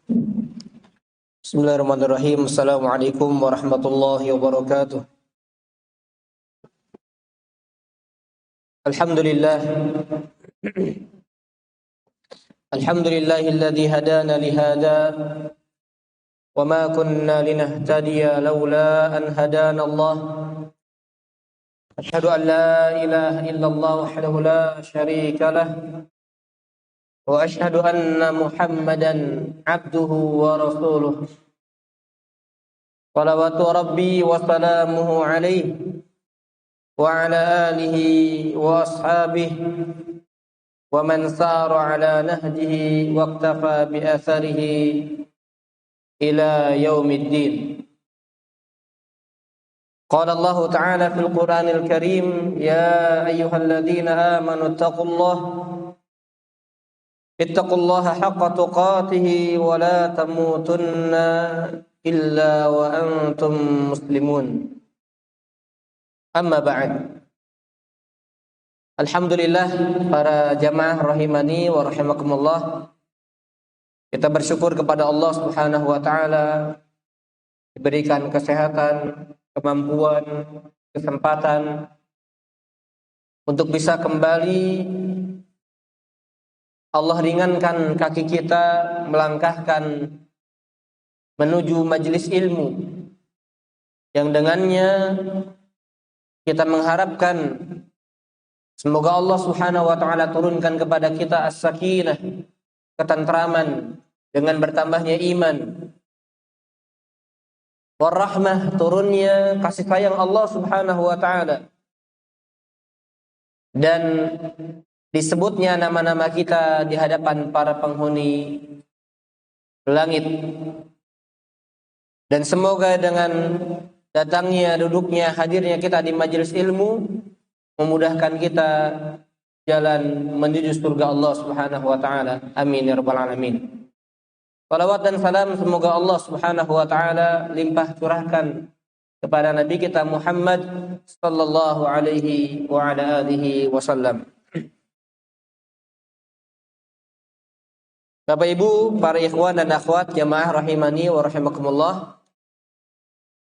Bismillahirrahmanirrahim. Assalamualaikum warahmatullahi wabarakatuh. Alhamdulillah. Alhamdulillahilladzi hadana lihada wa ma kunna linahtadiya laula an hadana Allah. Asyhadu an la ilaha illallah wahdahu la syarika lah wa asyhadu anna Muhammadan abduhu wa rasuluh. Salawatu rabbi wa salamuhu alaihi wa ala alihi wa ashabihi wa man sara ala nahjihi wa iktafa bi atharihi ila yaumiddin. Qala Allah Ta'ala fil Qur'anil Karim, ya ayyuhalladzina amanu ittaqullaha haqqa tuqatih wa la tamutunna illa wa antum muslimun. Amma ba'd. Alhamdulillah, para jamaah rahimani wa rahimakumullah. Kita bersyukur kepada Allah Subhanahu wa taala diberikan kesehatan, kemampuan, kesempatan untuk bisa kembali Allah ringankan kaki kita melangkahkan menuju majelis ilmu yang dengannya kita mengharapkan semoga Allah Subhanahu wa taala turunkan kepada kita as-sakinah, ketentraman dengan bertambahnya iman, warahmah, turunnya kasih sayang Allah Subhanahu wa taala, dan disebutnya nama-nama kita di hadapan para penghuni langit. Dan semoga dengan datangnya, duduknya, hadirnya kita di majelis ilmu memudahkan kita jalan menuju surga Allah Subhanahu wa taala. Amin ya rabbal alamin. Salawat dan salam semoga Allah Subhanahu wa taala limpah curahkan kepada Nabi kita Muhammad sallallahu alaihi wa ala alihi wasallam. Bapak Ibu, para ikhwan dan akhwat jamaah rahimani wa rahimakumullah.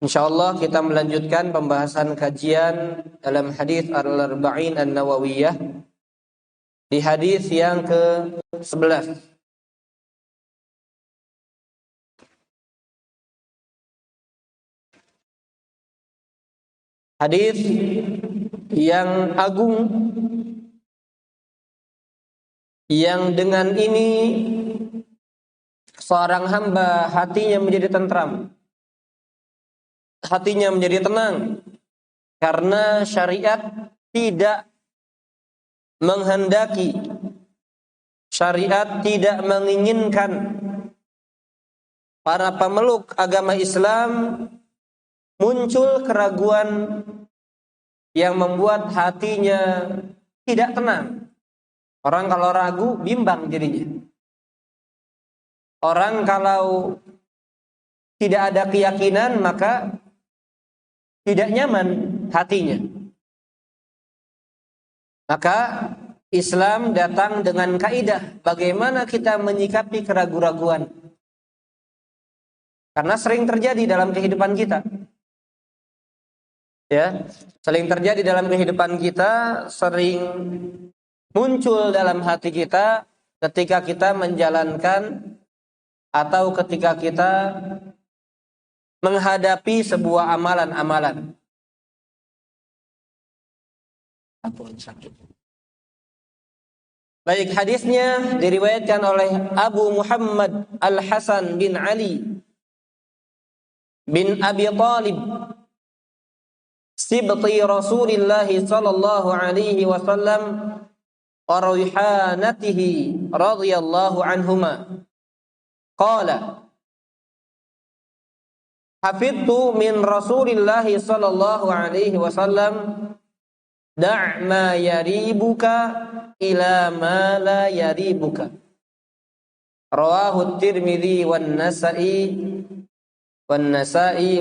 Insyaallah kita melanjutkan pembahasan kajian dalam hadis Al-Arba'in An-Nawawiyah di hadis yang ke-11. Hadis yang agung yang dengan ini seorang hamba hatinya menjadi tentram, hatinya menjadi tenang, karena syariat tidak menghendaki, syariat tidak menginginkan para pemeluk agama Islam muncul keraguan yang membuat hatinya tidak tenang. Orang kalau ragu, bimbang jadinya. Orang kalau tidak ada keyakinan, maka tidak nyaman hatinya. Maka Islam datang dengan kaidah bagaimana kita menyikapi keraguan-raguan. Karena sering terjadi dalam kehidupan kita. Ya, sering terjadi dalam kehidupan kita, sering muncul dalam hati kita ketika kita menjalankan atau ketika kita menghadapi sebuah amalan-amalan. Baik, hadisnya diriwayatkan oleh Abu Muhammad Al-Hasan bin Ali bin Abi Thalib, sibti Rasulillah sallallahu alaihi wasallam wa rayhanatihi radhiyallahu anhuma. Qala hafidtu min Rasulillah sallallahu alaihi wasallam da' ma yaribuka ila ma la yaribuka. Rawahu Tirmidzi wan Nasa'i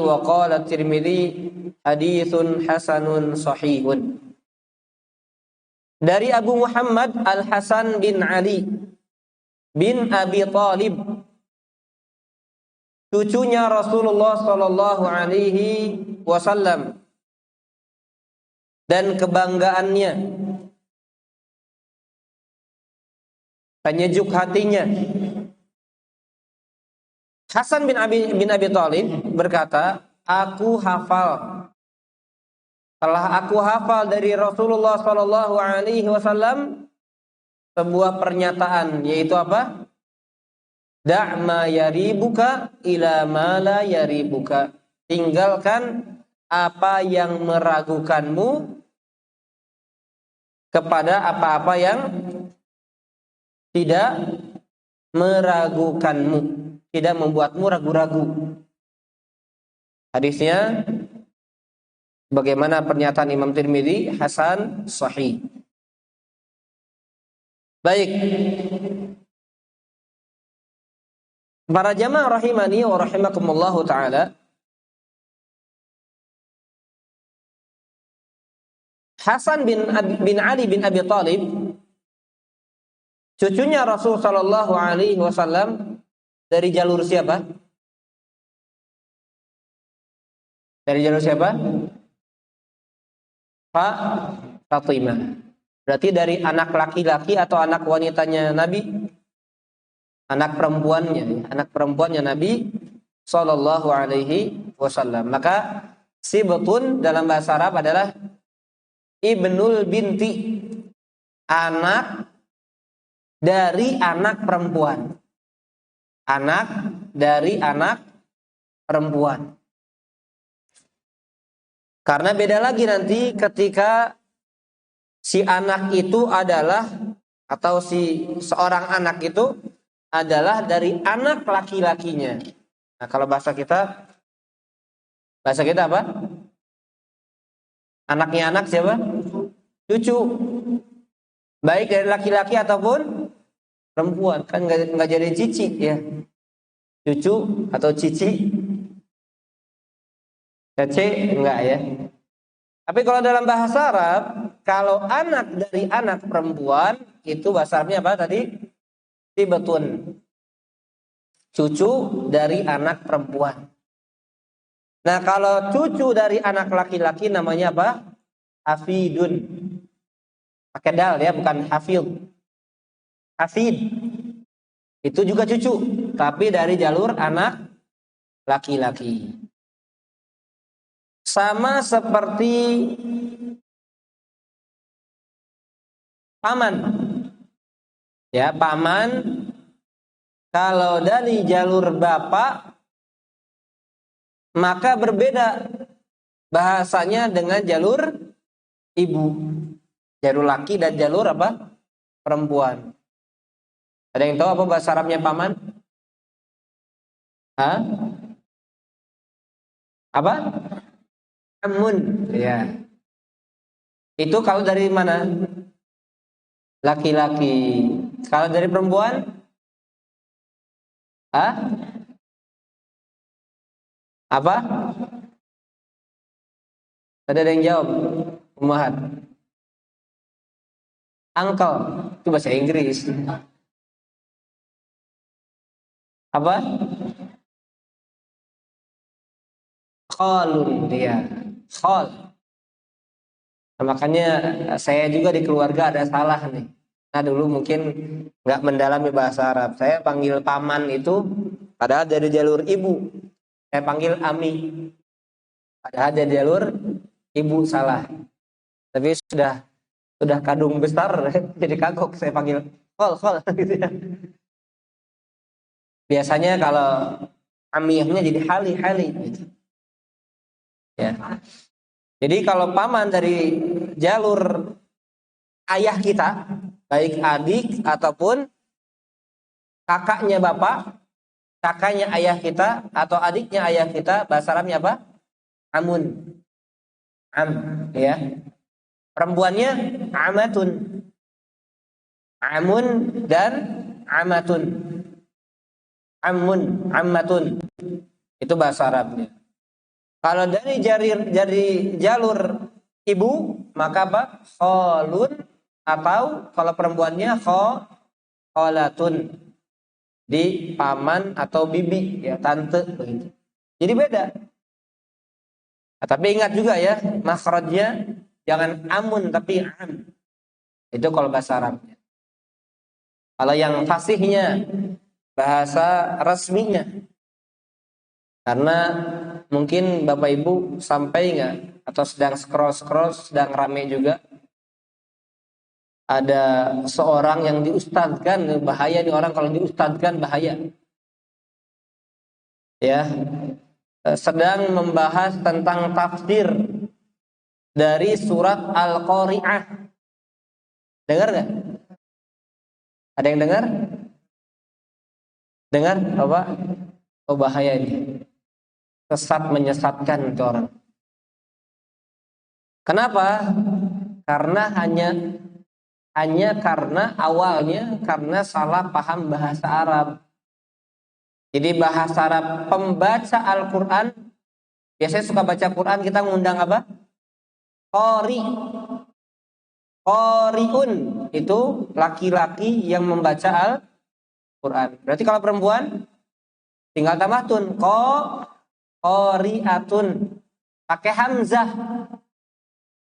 wa qala Tirmidzi haditsun hasanun sahihun. Dari Abu Muhammad Al-Hasan bin Ali bin Abi Thalib, cucunya Rasulullah Shallallahu Alaihi Wasallam dan kebanggaannya, penyejuk hatinya. Hasan bin Abi Thalib berkata, telah aku hafal dari Rasulullah Shallallahu Alaihi Wasallam sebuah pernyataan, yaitu apa? Da' ma yaribuka ila ma la yaribuka. Tinggalkan apa yang meragukanmu kepada apa-apa yang tidak meragukanmu, tidak membuatmu ragu-ragu. Hadisnya bagaimana pernyataan Imam Tirmidzi, hasan sahih. Baik. Para jamaah rahimani wa rahimakumullah taala, Hasan bin Ali bin Abi Thalib, cucunya Rasul sallallahu alaihi wasallam, dari jalur siapa? Dari jalur siapa? Fatimah. Berarti dari anak laki-laki atau anak wanitanya Nabi? Anak perempuannya Nabi sallallahu alaihi wasallam. Maka sibtun dalam bahasa Arab adalah ibnul binti, anak dari anak perempuan. Anak dari anak perempuan. Karena beda lagi nanti ketika si anak itu adalah, atau si seorang anak itu adalah dari anak laki-lakinya. Nah, kalau bahasa kita apa? Anaknya anak siapa? Cucu. Baik dari laki-laki ataupun perempuan, kan nggak jadi cici ya. Cucu atau cici, cece enggak ya. Tapi kalau dalam bahasa Arab, kalau anak dari anak perempuan itu bahasa Arabnya apa tadi? Sibtun, cucu dari anak perempuan. Nah, kalau cucu dari anak laki-laki namanya apa? Hafidun. Pakai dal ya, bukan hafid. Hafid. Itu juga cucu, tapi dari jalur anak laki-laki. Sama seperti paman. Ya, paman kalau dari jalur bapak maka berbeda bahasanya dengan jalur ibu. Jalur laki dan jalur apa? Perempuan. Ada yang tahu apa bahasa Arabnya paman? Hah? Apa? Amun. Ya. Itu kalau dari mana? Laki-laki. Kalau dari perempuan? Hah? Apa? Ada yang jawab? Ummahat. Uncle. Itu bahasa Inggris. Apa? Khalun dia. Khal. Nah, makanya saya juga di keluarga ada salah nih. Nah, dulu mungkin nggak mendalami bahasa Arab. Saya panggil paman itu padahal dari jalur ibu. Saya panggil ami. Padahal dari jalur ibu, salah. Tapi sudah kadung besar jadi kagok saya panggil khol gitu ya. Biasanya kalau amiyahnya jadi hali gitu. Ya. Jadi kalau paman dari jalur ayah kita, baik adik ataupun kakaknya bapak, kakaknya ayah kita atau adiknya ayah kita, bahasa Arabnya apa? Amun. Am, ya. Perempuannya amatun. Amun dan amatun. Amun, ammatun. Itu bahasa Arabnya. Kalau dari jalur ibu, maka apa? Khalun, atau kalau perempuannya khalatun. Di paman atau bibi, ya tante begitu. Jadi beda. Nah, tapi ingat juga ya, makhrajnya jangan amun tapi am. Itu kalau bahasa Arabnya. Kalau yang fasihnya, bahasa resminya. Karena mungkin Bapak Ibu sampai nggak atau sedang scroll, sedang rame juga. Ada seorang yang diustadzkan, bahaya nih orang kalau diustadzkan bahaya. Ya, sedang membahas tentang tafsir dari surat Al-Qari'ah. Dengar nggak? Ada yang dengar? Dengar apa? Oh bahaya ini. Sesat menyesatkan itu orang. Kenapa? Karena hanya karena awalnya karena salah paham bahasa Arab. Jadi bahasa Arab pembaca Al-Quran, biasanya suka baca Quran kita ngundang apa? Qori. Qoriun itu laki-laki yang membaca Al-Quran. Berarti kalau perempuan tinggal tambah tun. Qoriatun. Pakai hamzah.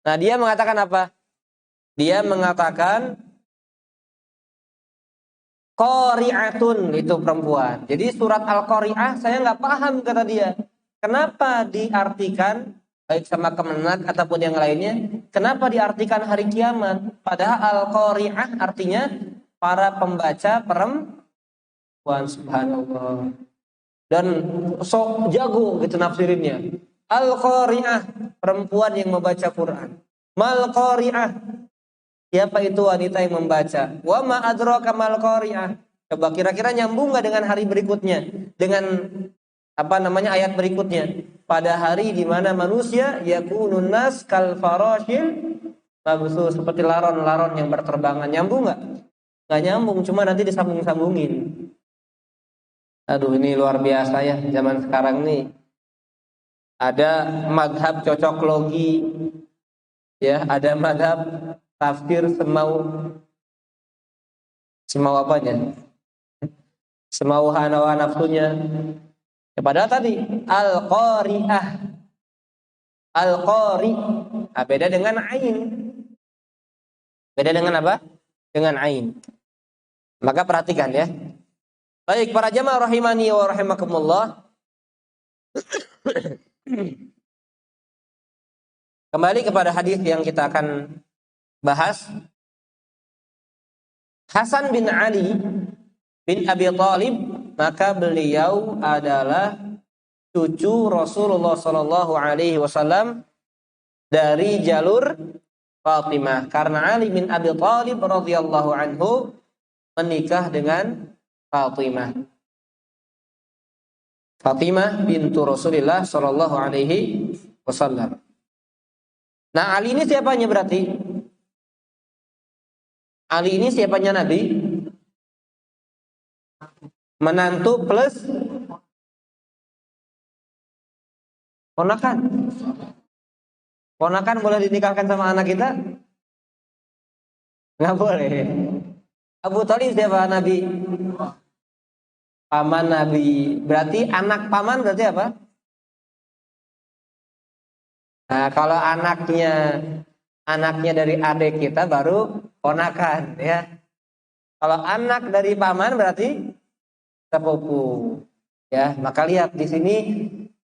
Nah dia mengatakan apa? Dia mengatakan Qari'atun, itu perempuan. Jadi surat Al-Qari'ah saya nggak paham kata dia. Kenapa diartikan baik sama Kemenak ataupun yang lainnya? Kenapa diartikan hari kiamat? Padahal Al-Qari'ah artinya para pembaca perempuan, subhanallah. Dan sok jago gitu nafsirinnya. Al-Qari'ah, perempuan yang membaca Quran. Mal Qari'ah, siapa itu wanita yang membaca? Wa ma adraka mal qari'ah. Coba kira-kira nyambung nggak dengan hari berikutnya? Dengan ayat berikutnya? Pada hari di mana manusia yakunun nas kal farashil mabsus, seperti laron-laron yang berterbangan. Nyambung nggak? Nggak nyambung, cuma nanti disambung-sambungin. Aduh, ini luar biasa ya zaman sekarang nih. Ada madhab cocok logi, ya, ada madhab tafsir semau apanya, semau hawa nafsunya. Ya, padahal tadi al-qari'ah, al-qari, beda dengan ain. Beda dengan apa? Dengan ain. Maka perhatikan ya. Baik para jamaah rahimani wa rahimakumullah. Kembali kepada hadis yang kita akan bahas. Hasan bin Ali bin Abi Thalib, maka beliau adalah cucu Rasulullah Shallallahu Alaihi Wasallam dari jalur Fatimah. Karena Ali bin Abi Thalib radhiyallahu anhu menikah dengan Fatimah. Fatimah bintu Rasulullah Shallallahu Alaihi Wasallam. Nah, Ali ini siapanya berarti? Ali ini siapanya Nabi? Menantu plus ponakan. Ponakan boleh dinikahkan sama anak kita? Nggak boleh. Abu Thalib siapa Nabi? Paman Nabi. Berarti anak paman berarti apa? Nah, kalau anaknya dari adik kita baru ponakan, ya. Kalau anak dari paman berarti sepupu, ya. Maka lihat di sini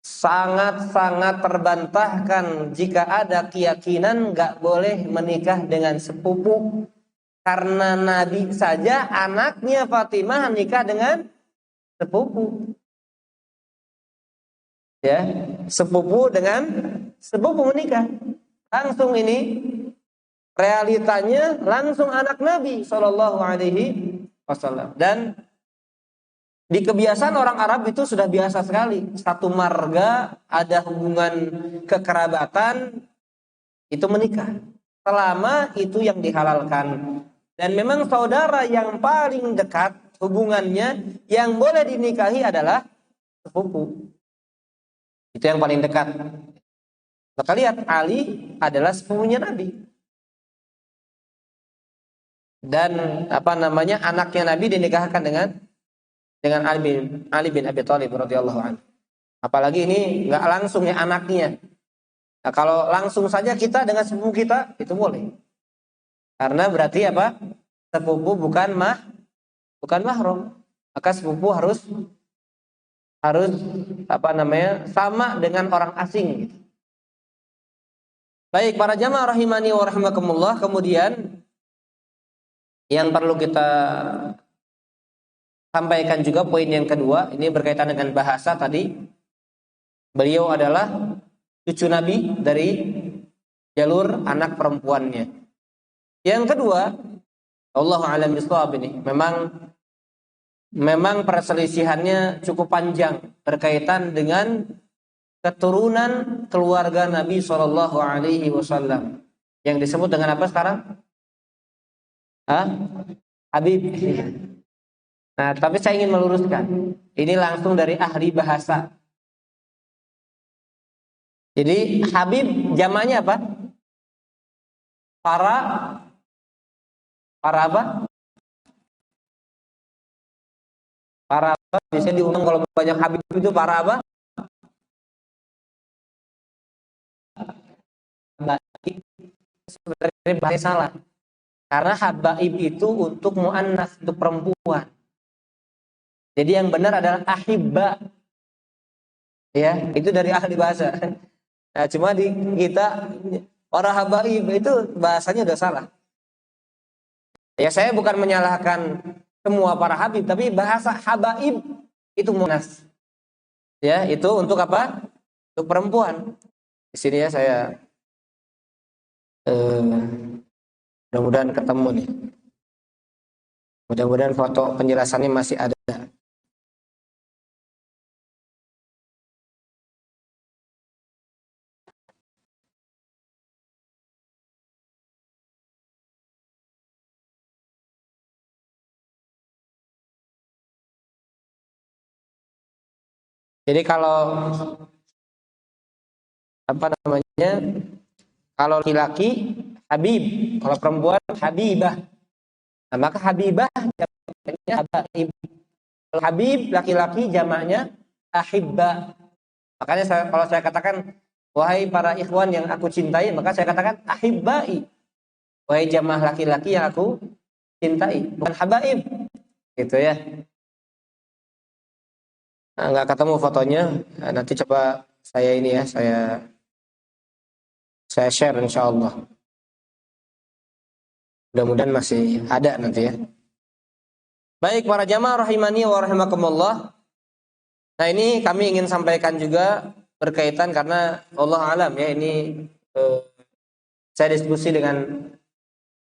sangat-sangat terbantahkan jika ada keyakinan nggak boleh menikah dengan sepupu, karena Nabi saja anaknya Fatimah menikah dengan sepupu, ya. Sepupu dengan sepupu menikah, langsung ini realitanya langsung anak Nabi Shallallahu Alaihi Wasallam. Dan di kebiasaan orang Arab itu sudah biasa sekali, satu marga ada hubungan kekerabatan itu menikah, selama itu yang dihalalkan. Dan memang saudara yang paling dekat hubungannya yang boleh dinikahi adalah sepupu, itu yang paling dekat. Maka lihat, Ali adalah sepupunya Nabi. Dan anaknya Nabi dinikahkan dengan dengan Ali bin Abi Thalib radhiyallahu anhu. Apalagi ini nggak langsung ya anaknya. Nah, kalau langsung saja kita dengan sepupu kita itu boleh. Karena berarti apa? Sepupu bukan mahram. Maka sepupu harus apa namanya? Sama dengan orang asing gitu. Baik, para jamaah rahimani wa rahimakumullah, kemudian yang perlu kita sampaikan juga poin yang kedua, ini berkaitan dengan bahasa tadi. Beliau adalah cucu Nabi dari jalur anak perempuannya. Yang kedua, Allahu a'lam bishawab, ini memang perselisihannya cukup panjang berkaitan dengan keturunan keluarga Nabi Shallallahu Alaihi Wasallam yang disebut dengan apa sekarang? Habib. Nah, tapi saya ingin meluruskan. Ini langsung dari ahli bahasa. Jadi Habib jamaknya apa? Para apa? Para apa? Biasanya diundang kalau banyak Habib itu para apa? Habaib. Sebenarnya bahasa salah. Karena habaib itu untuk muannas, untuk perempuan. Jadi yang benar adalah ahibba. Ya, itu dari ahli bahasa. Nah, cuma di kita para habaib itu bahasanya udah salah. Ya, saya bukan menyalahkan semua para habib, tapi bahasa habaib itu muannas. Ya, itu untuk apa? Untuk perempuan. Di sini ya saya mudah-mudahan ketemu nih. Mudah-mudahan foto penjelasannya masih ada. Jadi kalau apa namanya? Kalau laki-laki Habib, kalau perempuan Habibah. Nah, maka Habibah jamaknya Habaib. Kalau Habib laki-laki jamaknya Ahibba. Makanya kalau saya katakan wahai para ikhwan yang aku cintai, maka saya katakan ahibbai. Wahai jamaah laki-laki yang aku cintai, bukan habaib. Gitu ya. Nah, nggak ketemu fotonya. Nah, nanti coba saya ini ya, saya share insyaallah. Mudah-mudahan masih ada nanti ya. Baik para jamaah rahimani wa rahimakumullah. Nah, ini kami ingin sampaikan juga berkaitan karena Allah alam ya, ini saya diskusi dengan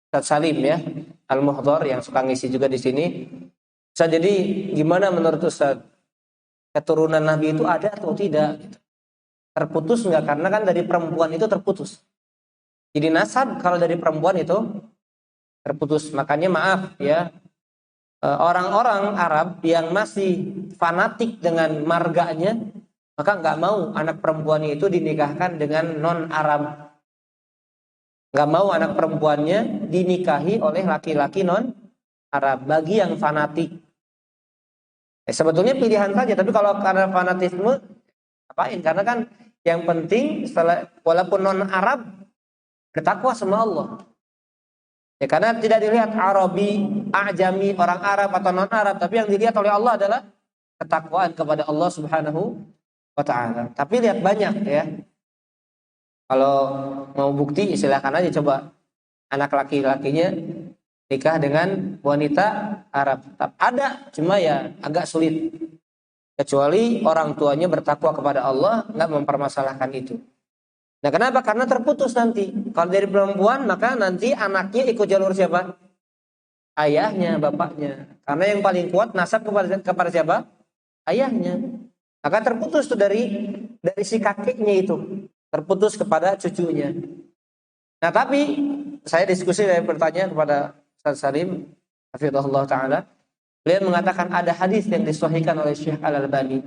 Ustaz Salim ya, Al-Muhdhar yang suka ngisi juga di sini. Ustaz, jadi gimana menurut Ustaz? Keturunan Nabi itu ada atau tidak? Terputus enggak? Karena kan dari perempuan itu terputus. Jadi nasab kalau dari perempuan itu terputus. Makanya maaf ya, orang-orang Arab yang masih fanatik dengan marganya, maka nggak mau anak perempuannya itu dinikahkan dengan non-Arab. Nggak mau anak perempuannya dinikahi oleh laki-laki non-Arab. Bagi yang fanatik. Sebetulnya pilihan saja, tapi kalau karena fanatisme, apain? Karena kan yang penting walaupun non-Arab bertakwa sama Allah. Ya, karena tidak dilihat Arabi, Ajami, orang Arab atau non-Arab, tapi yang dilihat oleh Allah adalah ketakwaan kepada Allah Subhanahu wa taala. Tapi lihat banyak ya. Kalau mau bukti silakan aja coba anak laki-lakinya nikah dengan wanita Arab. Ada, cuma ya agak sulit. Kecuali orang tuanya bertakwa kepada Allah, nggak mempermasalahkan itu. Nah, kenapa? Karena terputus nanti. Kalau dari perempuan, maka nanti anaknya ikut jalur siapa? Ayahnya, bapaknya. Karena yang paling kuat nasab kepada siapa? Ayahnya. Maka terputus tuh dari si kakeknya itu. Terputus kepada cucunya. Nah, tapi saya diskusi dari pertanyaan kepada Ustaz Salim, hafizahullah ta'ala. Beliau mengatakan ada hadis yang disahihkan oleh Syekh Al-Albani.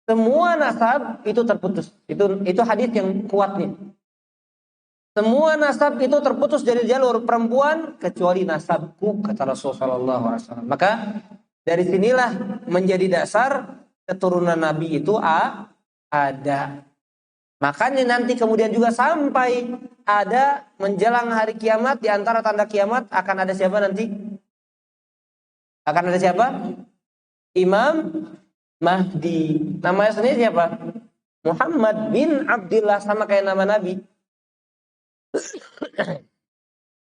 Semua nasab itu terputus. Itu hadis yang kuat nih. Semua nasab itu terputus dari jalur perempuan kecuali nasabku, kata Rasulullah SAW. Maka Dari sinilah menjadi dasar keturunan Nabi itu ada. Makanya nanti kemudian juga sampai ada menjelang hari kiamat, di antara tanda kiamat akan ada siapa nanti? Akan ada siapa? Imam Mahdi. Namanya sendiri siapa? Muhammad bin Abdullah, sama kayak nama Nabi.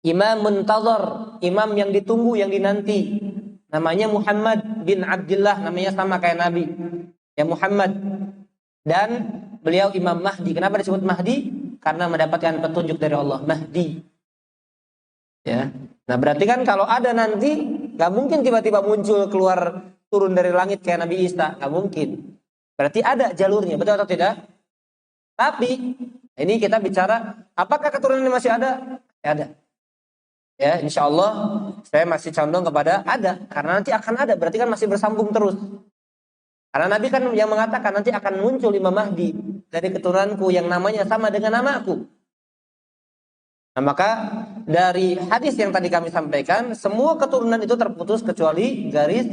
Imam muntazar, imam yang ditunggu, yang dinanti. Namanya Muhammad bin Abdullah, namanya sama kayak Nabi. Ya Muhammad. Dan beliau Imam Mahdi. Kenapa disebut Mahdi? Karena mendapatkan petunjuk dari Allah. Mahdi. Ya. Nah berarti kan kalau ada nanti, gak mungkin tiba-tiba muncul keluar turun dari langit kayak Nabi Isa. Gak mungkin. Berarti ada jalurnya, betul atau tidak? Tapi ini kita bicara, apakah keturunannya masih ada? Ya, ada. Ya, insya Allah saya masih condong kepada ada, karena nanti akan ada, berarti kan masih bersambung terus. Karena Nabi kan yang mengatakan nanti akan muncul Imam Mahdi dari keturunanku yang namanya sama dengan namaku. Nah, maka dari hadis yang tadi kami sampaikan, semua keturunan itu terputus kecuali garis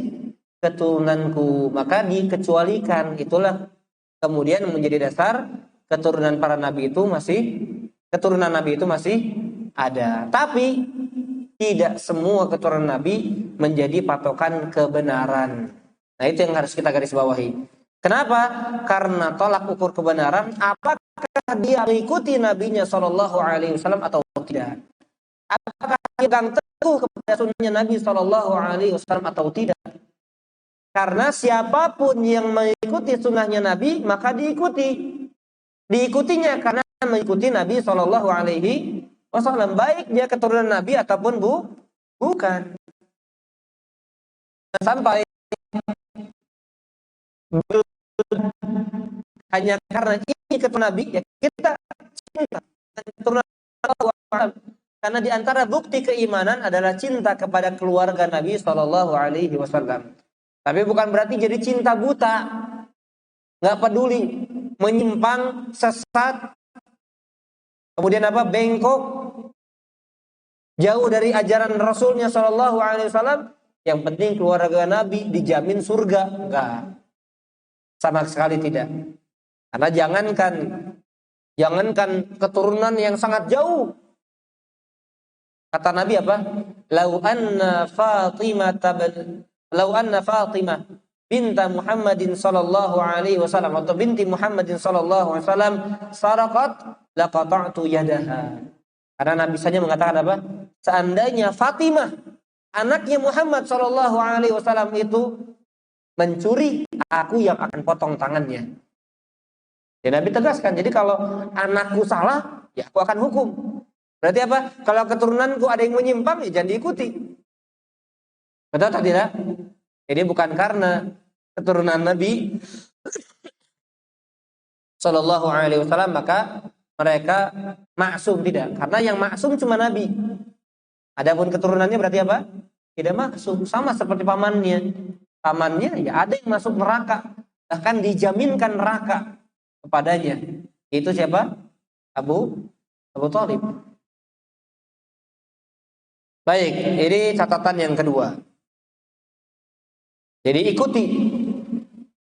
keturunanku, maka dikecualikan. Itulah kemudian menjadi dasar keturunan para nabi itu keturunan nabi itu masih ada. Tapi tidak semua keturunan Nabi menjadi patokan kebenaran. Nah itu yang harus kita garis bawahi. Kenapa? Karena tolak ukur kebenaran, apakah dia mengikuti Nabinya Shallallahu Alaihi Wasallam atau tidak? Apakah dia pegang teguh kepada sunnahnya Nabi Shallallahu Alaihi Wasallam atau tidak? Karena siapapun yang mengikuti sunnahnya Nabi maka diikutinya karena mengikuti Nabi Shallallahu Alaihi Wasallam, baik dia keturunan Nabi ataupun bukan. Sampai hanya karena ini keturunan Nabi, ya kita cinta keturunan Allah. Karena di antara bukti keimanan adalah cinta kepada keluarga Nabi Shallallahu Alaihi Wasallam. Tapi bukan berarti jadi cinta buta, nggak peduli, menyimpang, sesat, kemudian bengkok, jauh dari ajaran Rasulnya Shallallahu Alaihi Wasallam. Yang penting keluarga Nabi dijamin surga, enggak, sama sekali tidak. Karena jangankan keturunan yang sangat jauh. Kata Nabi apa? Lau anna Fatimah binta Muhammadin sallallahu alaihi wasallam atau binti Muhammadin sallallahu alaihi wasallam saraqat laqata'tu yadaha. Karena Nabi saja mengatakan apa? Seandainya Fatimah anaknya Muhammad sallallahu alaihi wasallam itu mencuri, aku yang akan potong tangannya. Ya Nabi tegaskan, jadi kalau anakku salah, ya aku akan hukum. Berarti apa? Kalau keturunanku ada yang menyimpang, ya jangan diikuti. Betul atau tidak? Jadi bukan karena keturunan Nabi Sallallahu Alaihi Wasallam maka mereka maksum, tidak. Karena yang maksum cuma Nabi. Adapun keturunannya berarti apa? Tidak maksum. Sama seperti pamannya. Pamannya ya ada yang masuk neraka, bahkan dijaminkan neraka kepadanya. Itu siapa? Abu Thalib. Baik, ini catatan yang kedua. Jadi ikuti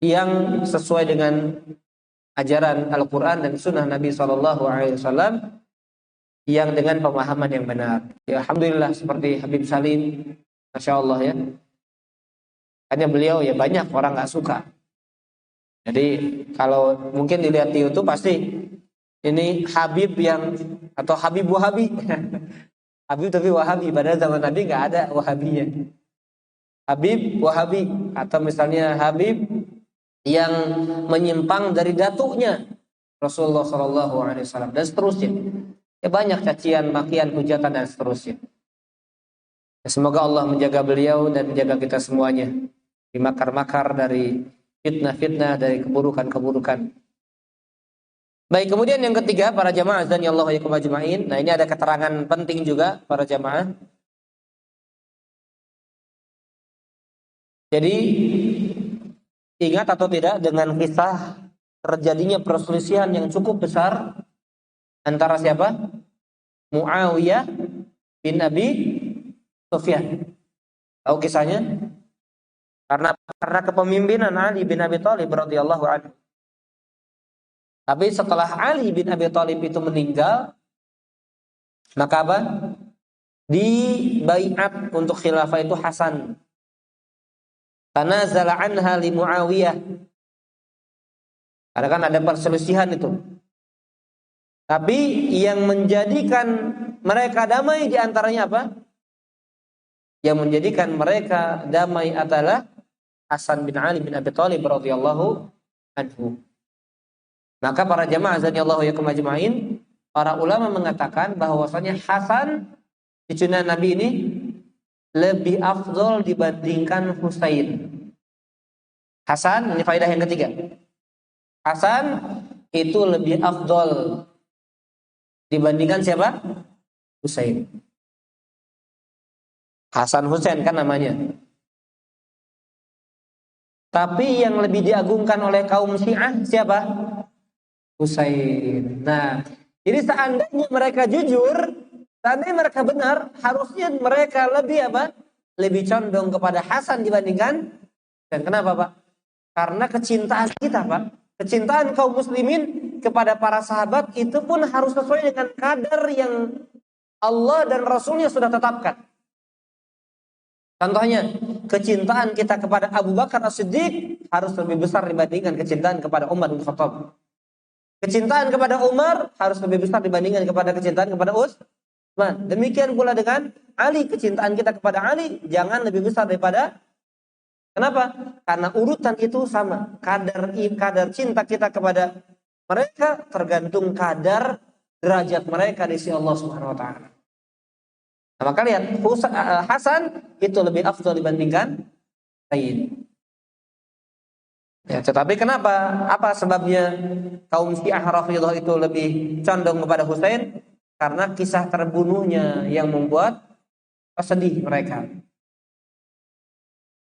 yang sesuai dengan ajaran Al-Quran dan Sunnah Nabi SAW yang dengan pemahaman yang benar. Ya, alhamdulillah seperti Habib Salim, masya Allah ya. Hanya beliau ya banyak orang nggak suka. Jadi kalau mungkin dilihat di YouTube pasti ini Habib atau Habib Wahabi. Habib tapi Wahabi, padahal zaman Nabi nggak ada Wahabinya. Habib Wahabi atau misalnya Habib yang menyimpang dari datuknya Rasulullah SAW dan seterusnya. Ya banyak cacian, makian, hujatan dan seterusnya. Ya, semoga Allah menjaga beliau dan menjaga kita semuanya dari makar-makar, dari fitnah-fitnah, dari keburukan-keburukan. Baik, kemudian yang ketiga, para jamaah azan ya Allah yakum ajma'in. Nah, ini ada keterangan penting juga para jamaah. Jadi ingat atau tidak dengan kisah terjadinya perselisihan yang cukup besar antara siapa? Muawiyah bin Abi Sufyan. Tahu kisahnya? Karena kepemimpinan Ali bin Abi Thalib radhiyallahu anhu. Tapi setelah Ali bin Abi Thalib itu meninggal, maka apa? Dibaiat untuk khilafah itu Hasan. Tanazala anha li Muawiyah. Karena kan ada perselisihan itu. Tapi yang menjadikan mereka damai di antaranya apa? Yang menjadikan mereka damai adalah Hasan bin Ali bin Abi Thalib radhiyallahu anhu. Maka para jamaah azanillahu yakum ajmain, para ulama mengatakan bahwasanya Hasan cucunya Nabi ini lebih afdol dibandingkan Husain. Hasan, ini faedah yang ketiga. Hasan itu lebih afdol dibandingkan siapa? Husain. Hasan Husain kan namanya. Tapi yang lebih diagungkan oleh kaum Syiah siapa? Husain. Nah, jadi seandainya mereka jujur, seandainya mereka benar, harusnya mereka lebih apa? Lebih condong kepada Hasan dibandingkan. Dan kenapa, Pak? Karena kecintaan kita, Pak. Kecintaan kaum muslimin kepada para sahabat itu pun harus sesuai dengan kadar yang Allah dan Rasulnya sudah tetapkan. Contohnya, kecintaan kita kepada Abu Bakar As-Siddiq harus lebih besar dibandingkan kecintaan kepada Umar bin Khattab. Kecintaan kepada Umar harus lebih besar dibandingkan kepada kecintaan kepada Utsman. Demikian pula dengan Ali, kecintaan kita kepada Ali jangan lebih besar daripada. Kenapa? Karena urutan itu sama. Kadar cinta kita kepada mereka tergantung kadar derajat mereka di sisi Allah Subhanahu wa taala. Nah, maka lihat Hasan itu lebih afdal dibandingkan Sayyid. Ya, tetapi kenapa? Apa sebabnya kaum Syiah Rafidhah itu lebih condong kepada Husain? Karena kisah terbunuhnya yang membuat sedih mereka.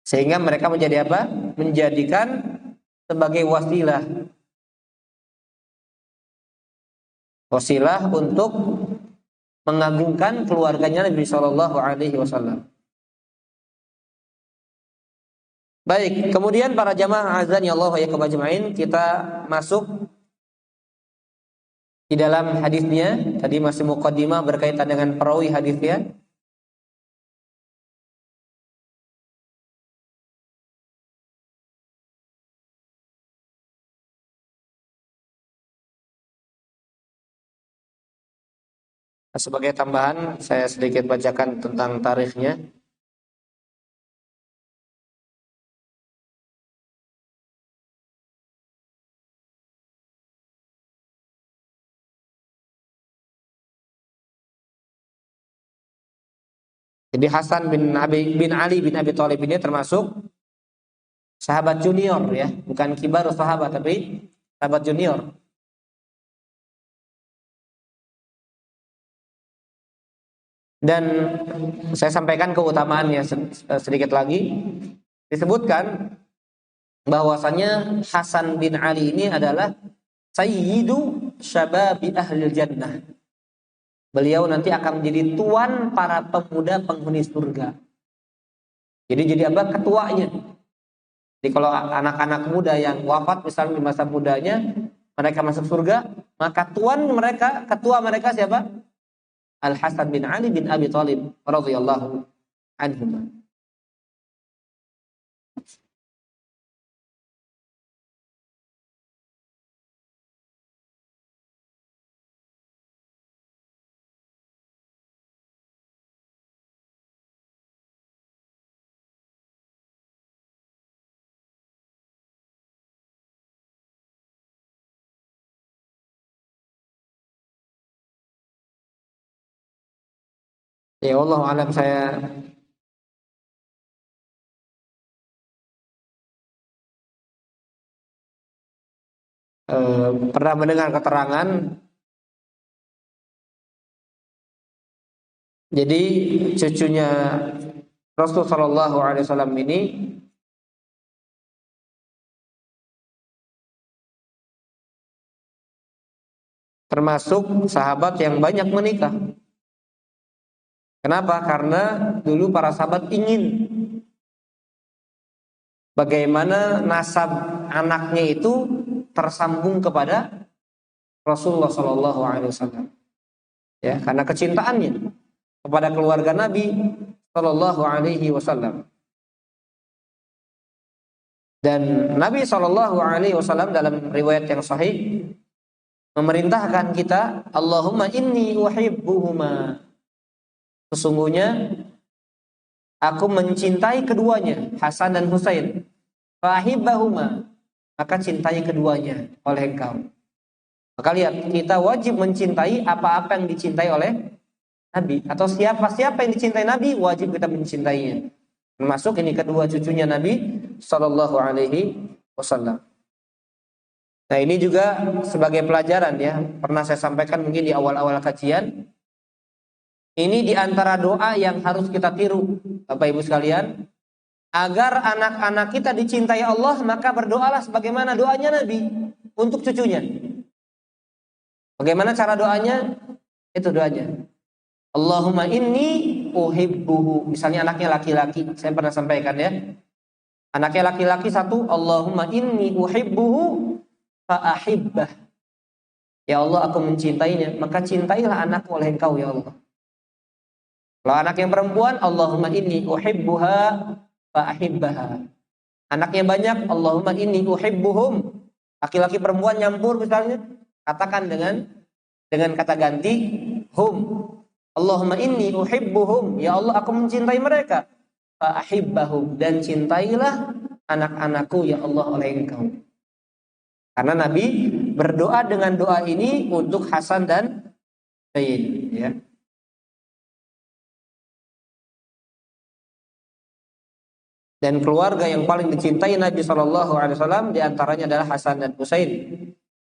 Sehingga mereka menjadi apa? Menjadikan sebagai wasilah untuk mengagungkan keluarganya Nabi Shallallahu Alaihi Wasallam. Baik, kemudian para jamaah azan ya Allah ya kebajamain, kita masuk di dalam hadisnya. Tadi masih muqaddimah berkaitan dengan perawi hadisnya. Sebagai tambahan, saya sedikit bacakan tentang tarikhnya. Jadi Hasan bin Ali bin Abi Thalib ini termasuk sahabat junior ya, bukan kibar sahabat tapi sahabat junior. Dan saya sampaikan keutamaannya sedikit lagi. Disebutkan bahwasanya Hasan bin Ali ini adalah sayyidu syababi ahli jannah. Beliau nanti akan menjadi tuan para pemuda penghuni surga. Jadi apa? Ketuanya. Jadi kalau anak-anak muda yang wafat misalnya di masa mudanya, mereka masuk surga, maka ketua mereka siapa? Al-Hasan bin Ali bin Abi Thalib radhiyallahu anhu. Ya Allah alam, saya pernah mendengar keterangan. Jadi cucunya Rasul Shallallahu Alaihi Wasallam ini termasuk sahabat yang banyak menikah. Kenapa? Karena dulu para sahabat ingin bagaimana nasab anaknya itu tersambung kepada Rasulullah Shallallahu Alaihi Wasallam. Ya, karena kecintaannya kepada keluarga Nabi Shallallahu Alaihi Wasallam. Dan Nabi Shallallahu Alaihi Wasallam dalam riwayat yang sahih memerintahkan kita, Allahumma inni uhibbuhuma. Sesungguhnya aku mencintai keduanya, Hasan dan Husain. Fahibbahuma, maka cintai keduanya oleh engkau. Maka lihat, kita wajib mencintai apa-apa yang dicintai oleh Nabi, atau siapa-siapa yang dicintai Nabi wajib kita mencintainya. Termasuk ini kedua cucunya Nabi Sallallahu Alaihi Wasallam. Nah, ini juga sebagai pelajaran ya, pernah saya sampaikan mungkin di awal-awal kajian. Ini di antara doa yang harus kita tiru, Bapak Ibu sekalian, agar anak-anak kita dicintai Allah, maka berdoalah sebagaimana doanya Nabi untuk cucunya. Bagaimana cara doanya? Itu doanya. Allahumma inni uhibbuhu. Misalnya anaknya laki-laki, saya pernah sampaikan ya. Anaknya laki-laki satu, Allahumma inni uhibbuhu fa'ahibbah. Ya Allah, aku mencintainya, maka cintailah anakku oleh engkau ya Allah. Kalau anak yang perempuan, Allahumma inni uhibbuha fa'ahibbaha. Anaknya banyak, Allahumma inni uhibbuhum. Laki-laki perempuan nyampur misalnya, katakan dengan kata ganti hum. Allahumma inni uhibbuhum, ya Allah aku mencintai mereka. Fa'ahibbahum, dan cintailah anak-anakku ya Allah oleh engkau. Karena Nabi berdoa dengan doa ini untuk Hasan dan Husain ya. Dan keluarga yang paling dicintai Nabi Shallallahu Alaihi Wasallam diantaranya adalah Hasan dan Husain,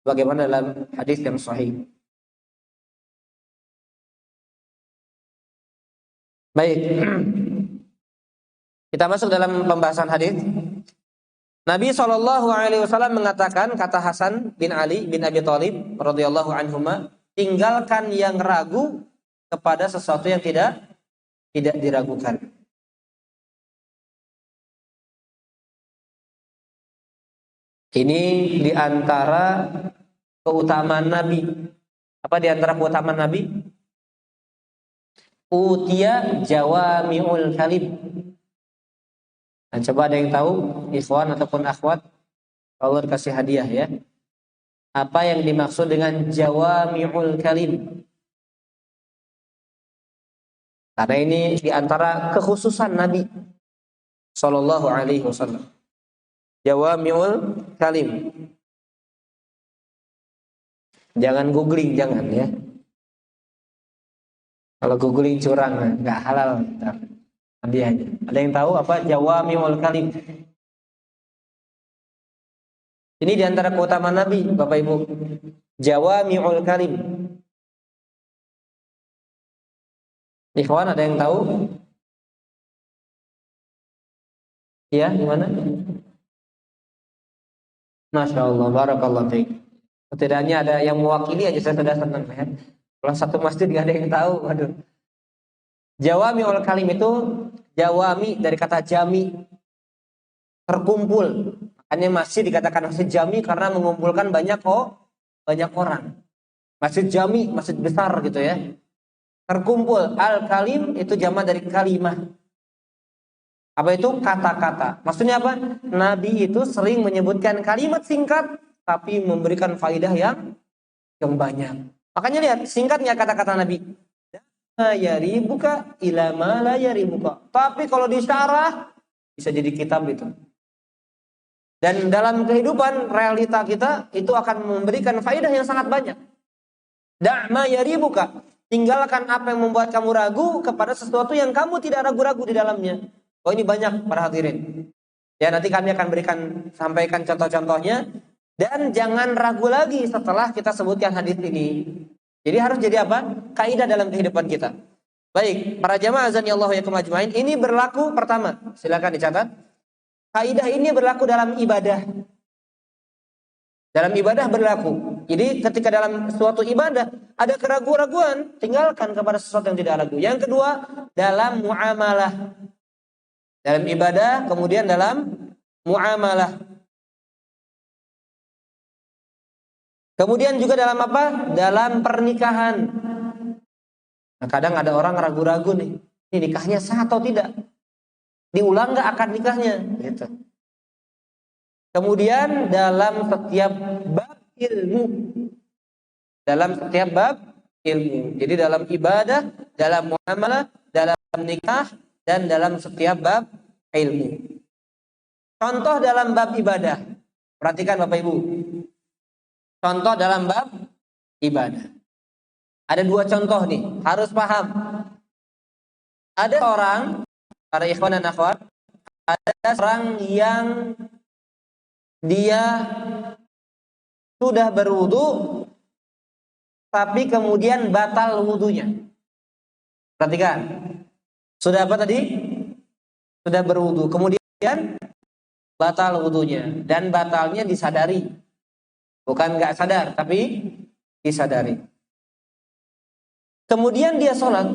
bagaimana dalam hadis yang sahih. Baik, kita masuk dalam pembahasan hadis. Nabi Shallallahu Alaihi Wasallam mengatakan, kata Hasan bin Ali bin Abi Thalib radhiyallahu anhuma, tinggalkan yang ragu kepada sesuatu yang tidak diragukan. Ini diantara keutamaan Nabi. Apa diantara keutamaan Nabi? Utia jawami'ul kalim. Nah, coba ada yang tahu, ikhwan ataupun akhwat, kalau kasih hadiah ya. Apa yang dimaksud dengan jawami'ul kalim? Karena ini diantara kekhususan Nabi Sallallahu Alaihi Wasallam. Jawami'ul kalim. Jangan googling, jangan ya. Kalau googling curang, nggak halal. Hadiahnya. Ada yang tahu apa jawami'ul kalim? Ini diantara keutamaan Nabi, Bapak Ibu. Jawami'ul kalim. Ikhwan, ada yang tahu? Ya, gimana? Masya Allah, barakallahu fiik. Setidaknya ada yang mewakili aja, saya sudah senang ya. Kalau satu masjid nggak ada yang tahu, waduh. Jawami'ul kalim itu jawami dari kata jami, terkumpul. Makanya masjid dikatakan masjid jami karena mengumpulkan banyak orang. Masjid jami, masjid besar gitu ya. Terkumpul. Al kalim itu jamak dari kalimah. Apa itu? Kata-kata. Maksudnya apa? Nabi itu sering menyebutkan kalimat singkat tapi memberikan faidah yang banyak. Makanya lihat singkatnya kata-kata Nabi. La yaribuka ila ma la yaribuka. Tapi kalau disyarah bisa jadi kitab itu. Dan dalam kehidupan realita kita itu akan memberikan faidah yang sangat banyak. Da' ma yaribuka. Tinggalkan apa yang membuat kamu ragu kepada sesuatu yang kamu tidak ragu-ragu di dalamnya. Oh, ini banyak para hadirin. Ya, nanti kami akan sampaikan contoh-contohnya. Dan jangan ragu lagi setelah kita sebutkan hadis ini. Jadi harus jadi apa? Kaidah dalam kehidupan kita. Baik, para jamaah azanillahu yakum ajmain, ini berlaku pertama. Silakan dicatat. Kaidah ini berlaku dalam ibadah. Dalam ibadah berlaku. Jadi ketika dalam suatu ibadah ada keraguan-raguan, tinggalkan kepada sesuatu yang tidak ragu. Yang kedua, dalam muamalah. Dalam ibadah, kemudian dalam muamalah. Kemudian juga dalam apa? Dalam pernikahan. Nah, kadang ada orang ragu-ragu nih, ini nikahnya sah atau tidak? Diulang nggak akad nikahnya? Gitu. Kemudian dalam setiap bab ilmu, dalam setiap bab ilmu. Jadi dalam ibadah, dalam muamalah, dalam nikah, dan dalam setiap bab ilmu. Contoh dalam bab ibadah. Perhatikan Bapak Ibu. Contoh dalam bab ibadah. Ada dua contoh nih, harus paham. Ada orang, para ikhwan dan akhwat, ada orang yang dia sudah berwudu tapi kemudian batal wudunya. Perhatikan. Sudah apa tadi? Sudah berwudu, kemudian batal wudunya, dan batalnya disadari. Bukan nggak sadar, tapi disadari. Kemudian dia sholat.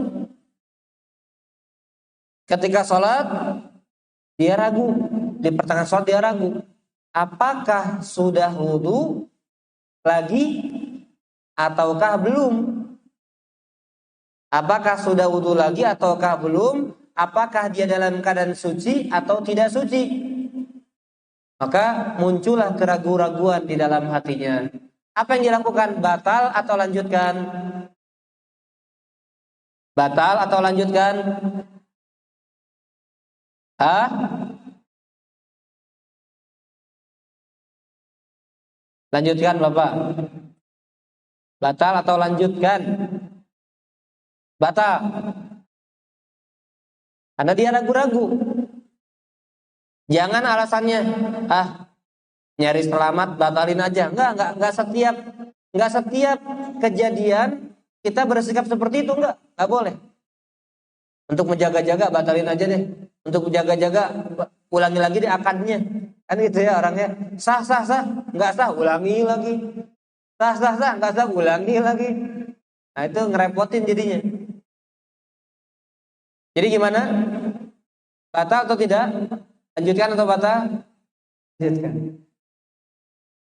Ketika sholat, dia ragu. Di pertengahan sholat dia ragu. Apakah sudah wudu lagi ataukah belum? Apakah sudah wudu lagi ataukah belum? Apakah dia dalam keadaan suci atau tidak suci? Maka muncullah keraguan-raguan di dalam hatinya. Apa yang dilakukan? Batal atau lanjutkan? Batal atau lanjutkan? Hah? Lanjutkan Bapak. Batal atau lanjutkan? Batal. Karena dia ragu-ragu. Jangan alasannya, nyari selamat, batalin aja. Enggak setiap kejadian kita bersikap seperti itu, enggak boleh. Untuk menjaga-jaga, batalin aja deh. Untuk menjaga-jaga, ulangi lagi deh akadnya. Kan gitu ya orangnya. Sah, enggak sah, ulangi lagi. Sah, enggak sah, ulangi lagi. Nah itu ngerepotin jadinya. Jadi gimana? Batal atau tidak? Lanjutkan atau batal? Lanjutkan.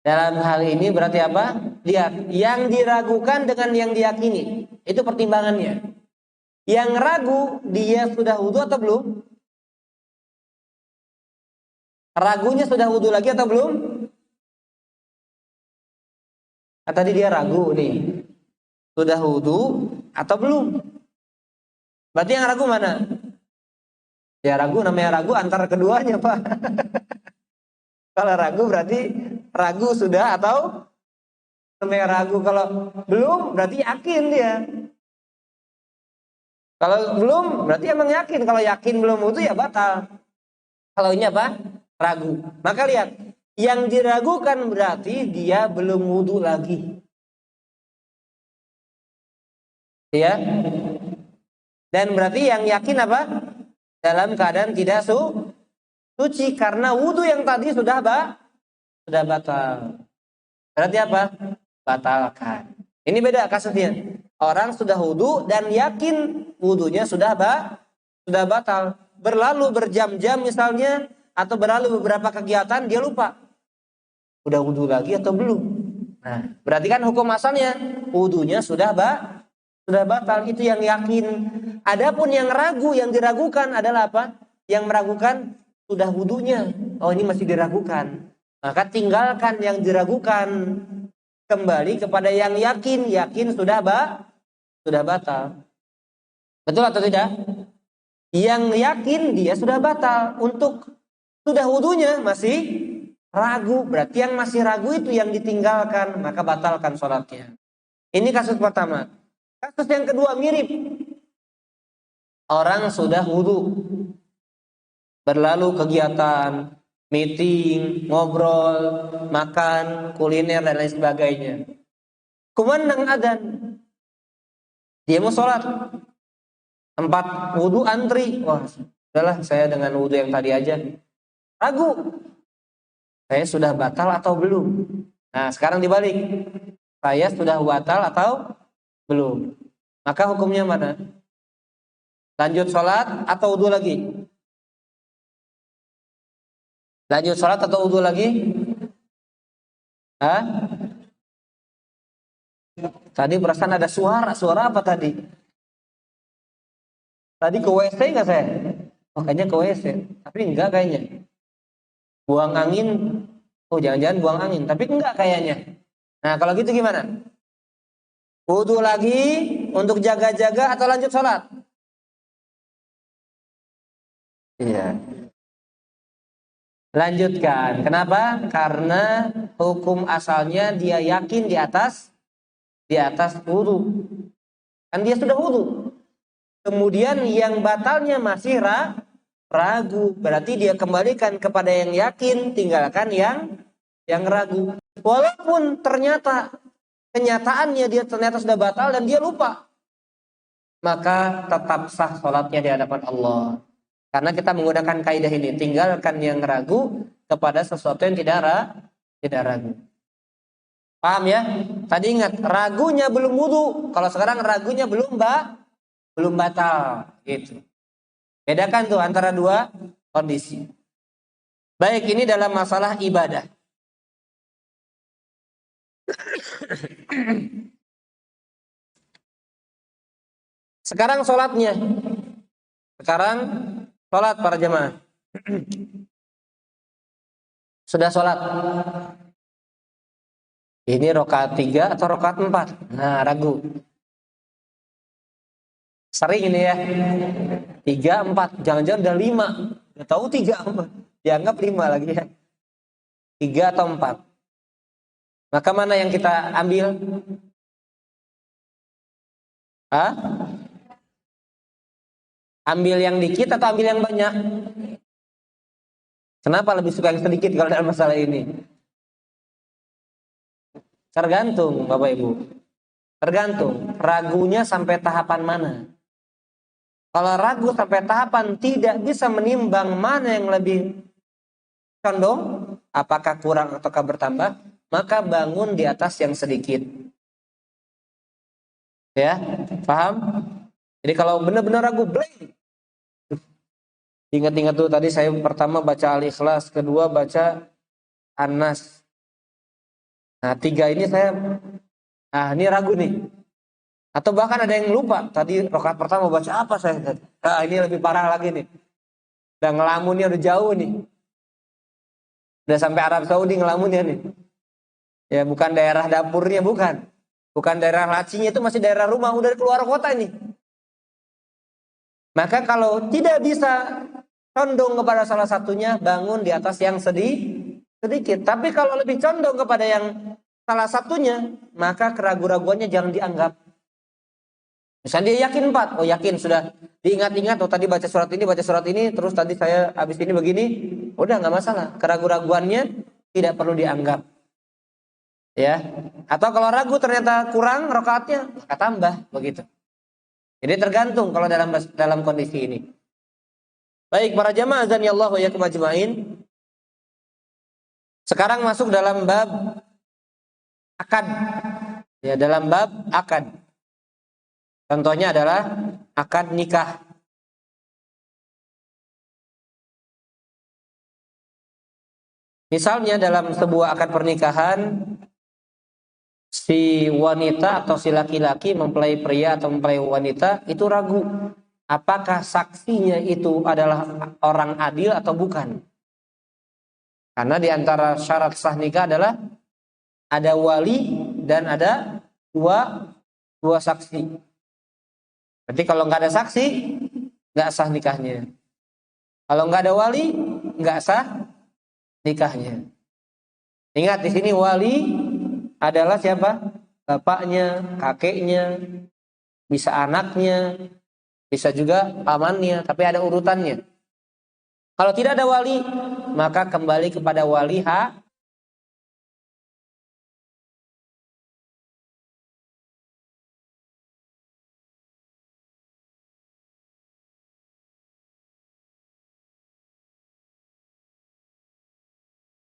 Dalam hal ini berarti apa? Lihat, yang diragukan dengan yang diyakini. Itu pertimbangannya. Yang ragu, dia sudah wudu atau belum? Ragunya sudah wudu lagi atau belum? Tadi dia ragu nih. Sudah wudu atau belum? Berarti yang ragu mana? Ya ragu, namanya ragu antara keduanya Pak. Kalau ragu berarti ragu sudah atau namanya ragu. Kalau belum berarti yakin dia. Kalau belum berarti emang yakin. Kalau yakin belum wudu ya batal. Kalau ini apa? Ragu. Maka lihat, yang diragukan berarti dia belum wudu lagi. Ya. Dan berarti yang yakin apa? Dalam keadaan tidak suci karena wudu yang tadi sudah batal. Berarti apa? Batalkan. Ini beda kasusnya. Orang sudah wudu dan yakin wudunya sudah batal. Berlalu berjam-jam misalnya atau berlalu beberapa kegiatan dia lupa. Udah wudu lagi atau belum? Nah, berarti kan hukum asalnya wudunya sudah batal, itu yang yakin. Adapun yang ragu, yang diragukan adalah apa? Yang meragukan sudah wudunya. Oh, ini masih diragukan. Maka tinggalkan yang diragukan. Kembali kepada yang yakin. Yakin sudah batal. Betul atau tidak? Yang yakin dia sudah batal. Untuk sudah wudunya masih ragu. Berarti yang masih ragu itu yang ditinggalkan. Maka batalkan sholatnya. Ini kasus pertama. Kasus yang kedua mirip. Orang sudah wudu, berlalu kegiatan, meeting, ngobrol, makan, kuliner dan lain sebagainya. Kumandang adzan, dia mau sholat, tempat wudu antri. Wah, udahlah saya dengan wudu yang tadi aja. Ragu, saya sudah batal atau belum? Nah sekarang dibalik, saya sudah batal atau belum? Maka hukumnya mana? Lanjut sholat atau wudu lagi? Lanjut sholat atau wudu lagi? Hah? Tadi perasaan ada suara. Suara apa tadi? Tadi ke WC nggak saya? Oh, kayaknya ke WC. Tapi enggak kayaknya. Buang angin. Oh, jangan-jangan buang angin. Tapi enggak kayaknya. Nah, kalau gitu gimana? Wudu lagi untuk jaga-jaga atau lanjut sholat? Iya. Lanjutkan. Kenapa? Karena hukum asalnya dia yakin di atas wudu. Kan dia sudah wudu. Kemudian yang batalnya masih ragu. Berarti dia kembalikan kepada yang yakin, tinggalkan yang ragu. Walaupun ternyata kenyataannya dia ternyata sudah batal dan dia lupa, maka tetap sah sholatnya di hadapan Allah. Karena kita menggunakan kaidah ini, tinggalkan yang ragu kepada sesuatu yang tidak ragu. Paham ya? Tadi ingat, ragunya belum wudu. Kalau sekarang ragunya belum batal. Gitu. Bedakan tuh antara dua kondisi. Baik, ini dalam masalah ibadah. Sekarang sholatnya. Sekarang sholat para jemaah. Sudah sholat. Ini rakaat 3 atau rakaat 4? Nah, ragu. Sering ini ya. 3, 4. Jangan-jangan udah 5. Udah tahu 3, 4. Dianggap 5 lagi ya. 3 atau 4. Maka mana yang kita ambil? Hah? Ambil yang dikit atau ambil yang banyak? Kenapa lebih suka yang sedikit kalau dalam masalah ini? Tergantung Bapak Ibu. Tergantung. Ragunya sampai tahapan mana? Kalau ragu sampai tahapan tidak bisa menimbang mana yang lebih condong, apakah kurang ataukah bertambah, maka bangun di atas yang sedikit. Ya, paham? Jadi kalau benar-benar ragu, blank. Ingat-ingat tuh tadi saya pertama baca Al-Ikhlas, kedua baca An-Nas. Nah, 3 ini saya, ini ragu nih. Atau bahkan ada yang lupa. Tadi rakaat pertama baca apa saya? Nah, ini lebih parah lagi nih. Udah ngelamunnya udah jauh nih. Udah sampai Arab Saudi ngelamunnya nih. Ya, bukan daerah dapurnya, bukan. Bukan daerah lacinya, itu masih daerah rumah, udah keluar kota ini. Maka kalau tidak bisa condong kepada salah satunya, bangun di atas yang sedikit. Tapi kalau lebih condong kepada yang salah satunya, maka keraguan-raguannya jangan dianggap. Misalnya dia yakin 4, oh yakin sudah diingat-ingat, oh tadi baca surat ini, terus tadi saya habis ini begini, udah nggak masalah. Keraguan-raguannya tidak perlu dianggap, ya. Atau kalau ragu ternyata kurang rakaatnya, maka tambah begitu. Jadi tergantung kalau dalam kondisi ini. Baik para jamaah azan ya Allah wa yakum ajmain. Sekarang masuk dalam bab akad. Ya, dalam bab akad. Contohnya adalah akad nikah. Misalnya dalam sebuah akad pernikahan, si wanita atau si laki-laki mempelai pria atau mempelai wanita itu ragu apakah saksinya itu adalah orang adil atau bukan. Karena di antara syarat sah nikah adalah ada wali dan ada dua saksi. Berarti kalau nggak ada saksi, nggak sah nikahnya. Kalau nggak ada wali, nggak sah nikahnya. Ingat di sini wali adalah siapa? Bapaknya, kakeknya, bisa anaknya, bisa juga pamannya, tapi ada urutannya. Kalau tidak ada wali, maka kembali kepada wali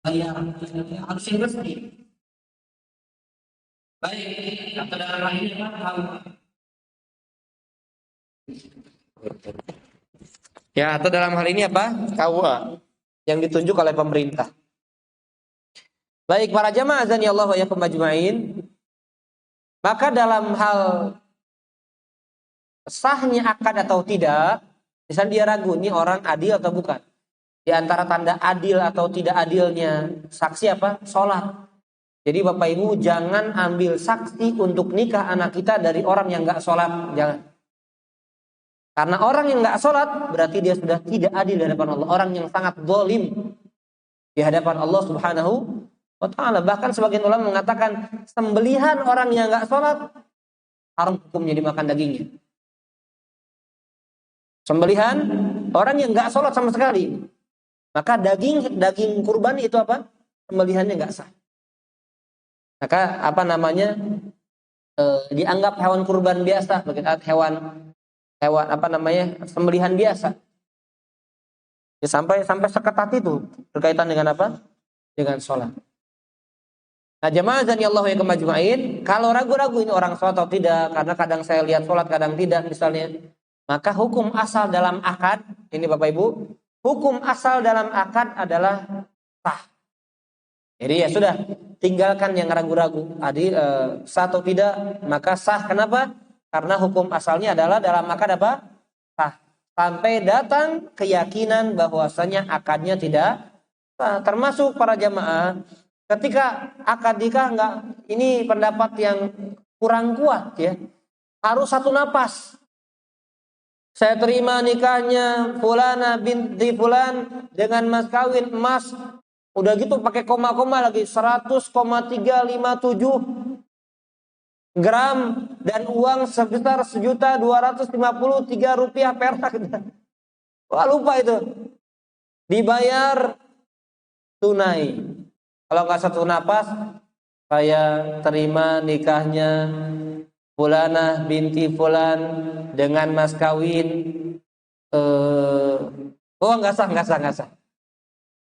yang harus yang resmi. Baik, atau dalam hal ini apa? Ya, atau dalam hal ini apa? KUA. yang ditunjuk oleh pemerintah. Baik para jamaah azani Allah wa iyyakum ajma'in, maka dalam hal sahnya akad atau tidak, misalnya dia ragu ini orang adil atau bukan. Di antara tanda adil atau tidak adilnya saksi apa? Sholat. Jadi Bapak Ibu jangan ambil saksi untuk nikah anak kita dari orang yang nggak sholat, jangan. Karena orang yang nggak sholat berarti dia sudah tidak adil di hadapan Allah, orang yang sangat zalim di hadapan Allah Subhanahu wa Ta'ala. Bahkan sebagian ulama mengatakan sembelihan orang yang nggak sholat haram hukumnya dimakan dagingnya. Sembelihan orang yang nggak sholat sama sekali, maka daging kurban itu apa? Sembelihannya nggak sah. Maka apa namanya dianggap hewan kurban biasa, hewan apa namanya sembelihan biasa. Ya, sampai seketat itu berkaitan dengan apa? Dengan sholat. Nah jamaah dan Allah yang kemajuin, kalau ragu-ragu ini orang sholat atau tidak, karena kadang saya lihat sholat kadang tidak misalnya, maka hukum asal dalam akad ini Bapak Ibu, hukum asal dalam akad adalah sah. Jadi ya sudah, tinggalkan yang ragu-ragu. Sah atau tidak, maka sah. Kenapa? Karena hukum asalnya adalah dalam akad apa? Sah. Sampai datang keyakinan bahwasanya akadnya tidak sah. Termasuk para jamaah, ketika akad nikah enggak, ini pendapat yang kurang kuat ya. Harus satu napas. Saya terima nikahnya fulana binti fulan dengan mas kawin emas. Udah gitu pakai koma-koma lagi 100,357 gram dan uang sebesar Rp1.253 perak. Wah lupa itu. Dibayar tunai. Kalau nggak satu napas, saya terima nikahnya fulana binti fulan dengan mas kawin. Nggak sah.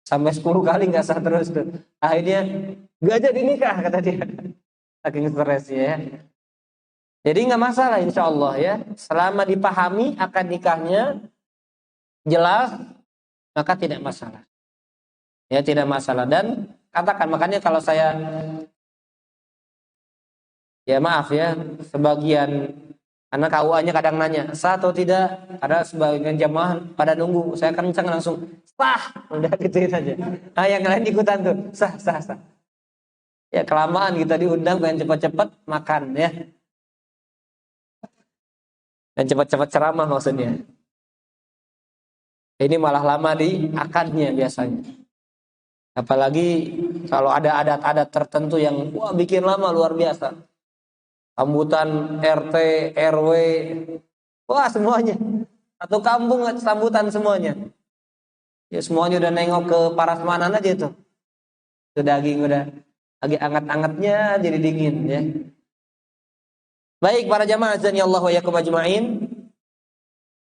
Sampai 10 kali nggak sah terus tuh. Akhirnya nggak jadi nikah kata dia. Saking stresnya ya. Jadi nggak masalah insya Allah ya. Selama dipahami akad nikahnya jelas, maka tidak masalah. Ya tidak masalah. Dan katakan, makanya kalau saya ya maaf ya, sebagian anak KUA-nya kadang nanya sah atau tidak, ada sebagian jamaah pada nunggu, saya kencang langsung sah, udah gituin aja. Nah yang lain ikutan tuh sah. Ya kelamaan kita diundang pengen cepat-cepat makan ya, dan cepat-cepat ceramah maksudnya. Ini malah lama di akadnya biasanya. Apalagi kalau ada adat-adat tertentu yang wah bikin lama luar biasa. Sambutan RT, RW, wah semuanya. Satu kampung sambutan semuanya. Ya semuanya udah nengok ke parasmanan aja itu. Itu daging udah lagi anget-angetnya jadi dingin ya. Baik para jamaah azani Allah wa iyyakum ajma'in.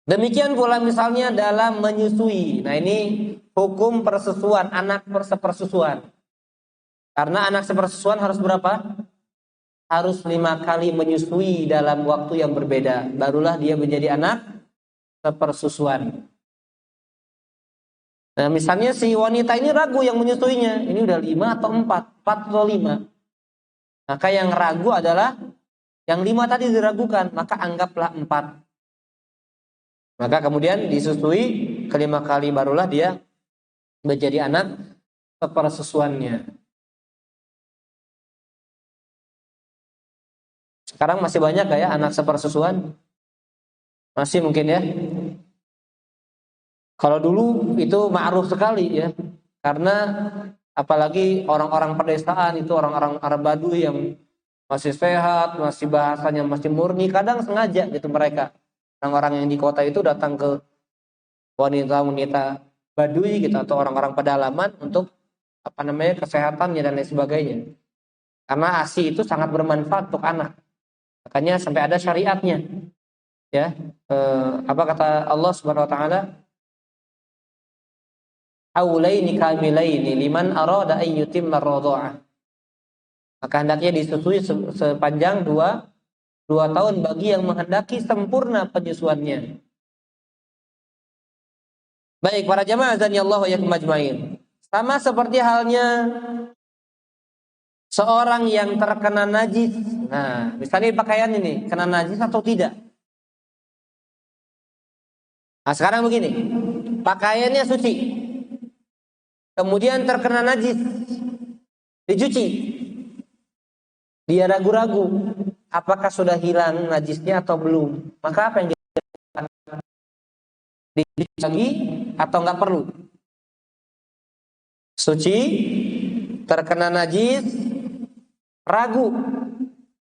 Demikian pula misalnya dalam menyusui. Nah ini hukum persusuan, anak sepersusuan. Karena anak sepersusuan harus berapa? Harus 5 kali menyusui dalam waktu yang berbeda. Barulah dia menjadi anak sepersusuan. Nah misalnya si wanita ini ragu yang menyusuinya. Ini udah 5 atau 4 atau 5. Maka yang ragu adalah yang 5 tadi diragukan. Maka anggaplah 4. Maka kemudian disusui ke 5 kali. Barulah dia menjadi anak sepersusuannya. Sekarang masih banyak ya anak sepersusuan? Masih mungkin ya. Kalau dulu itu ma'ruf sekali ya. Karena apalagi orang-orang pedesaan itu, orang-orang Arab Baduy yang masih sehat, masih bahasanya masih murni, kadang sengaja gitu mereka. Orang-orang yang di kota itu datang ke wanita-wanita Baduy gitu atau orang-orang pedalaman untuk kesehatannya dan lain sebagainya. Karena ASI itu sangat bermanfaat untuk anak. Makanya sampai ada syariatnya. Ya, apa kata Allah Subhanahu wa taala? Aulaini kamilaini liman arada an yutimma ar-radha'ah. Maka hendaknya disusui sepanjang 2 tahun bagi yang menghendaki sempurna penyusuannya. Baik, para jamaah azan ya Allah wa yakum ajmain. Sama seperti halnya seorang yang terkena najis. Nah, misalnya pakaian ini kena najis atau tidak? Nah, sekarang begini. Pakaiannya suci. Kemudian terkena najis. Dicuci. Dia ragu-ragu apakah sudah hilang najisnya atau belum. Maka apa yang dia lakukan? Dicuci lagi atau nggak perlu? Suci, terkena najis, ragu.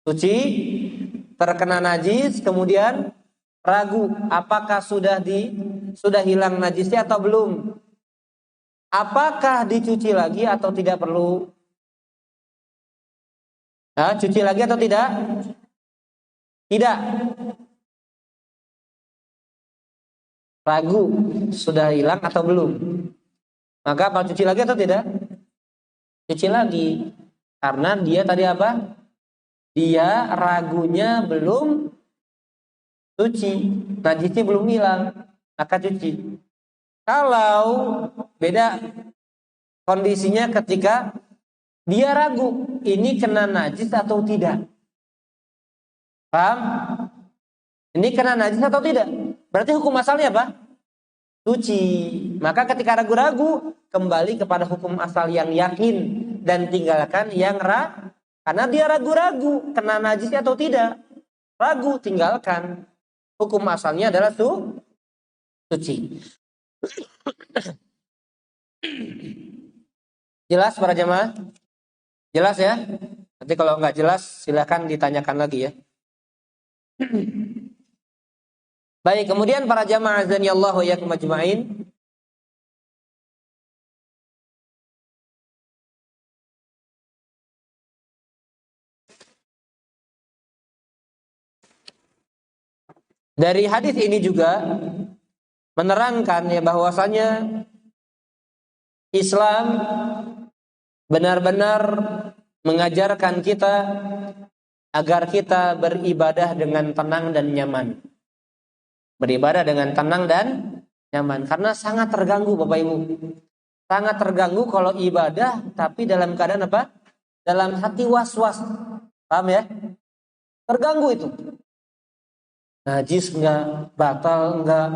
Suci, terkena najis, kemudian ragu apakah sudah hilang najisnya atau belum. Apakah dicuci lagi atau tidak perlu? Nah, cuci lagi atau tidak? Tidak. Ragu sudah hilang atau belum. Maka apa, cuci lagi atau tidak? Cuci lagi. Karena dia tadi apa? Dia ragunya belum suci, najisnya belum hilang, maka cuci. Kalau beda kondisinya ketika dia ragu ini kena najis atau tidak. Paham? Ini kena najis atau tidak? Berarti hukum asalnya apa? Suci. Maka ketika ragu-ragu, kembali kepada hukum asal yang yakin dan tinggalkan yang karena dia ragu-ragu kena najis atau tidak. Ragu, tinggalkan. Hukum asalnya adalah suci. Jelas para jemaah? Jelas ya? Nanti kalau nggak jelas silakan ditanyakan lagi ya. Baik, kemudian para jamaah azanillahu wa iyyakum ajmain. Dari hadis ini juga menerangkan ya bahwasanya Islam benar-benar mengajarkan kita agar kita beribadah dengan tenang dan nyaman. Beribadah dengan tenang dan nyaman. Karena sangat terganggu Bapak Ibu. Sangat terganggu kalau ibadah tapi dalam keadaan apa? Dalam hati was-was. Paham ya? Terganggu itu. Najis enggak? Batal enggak?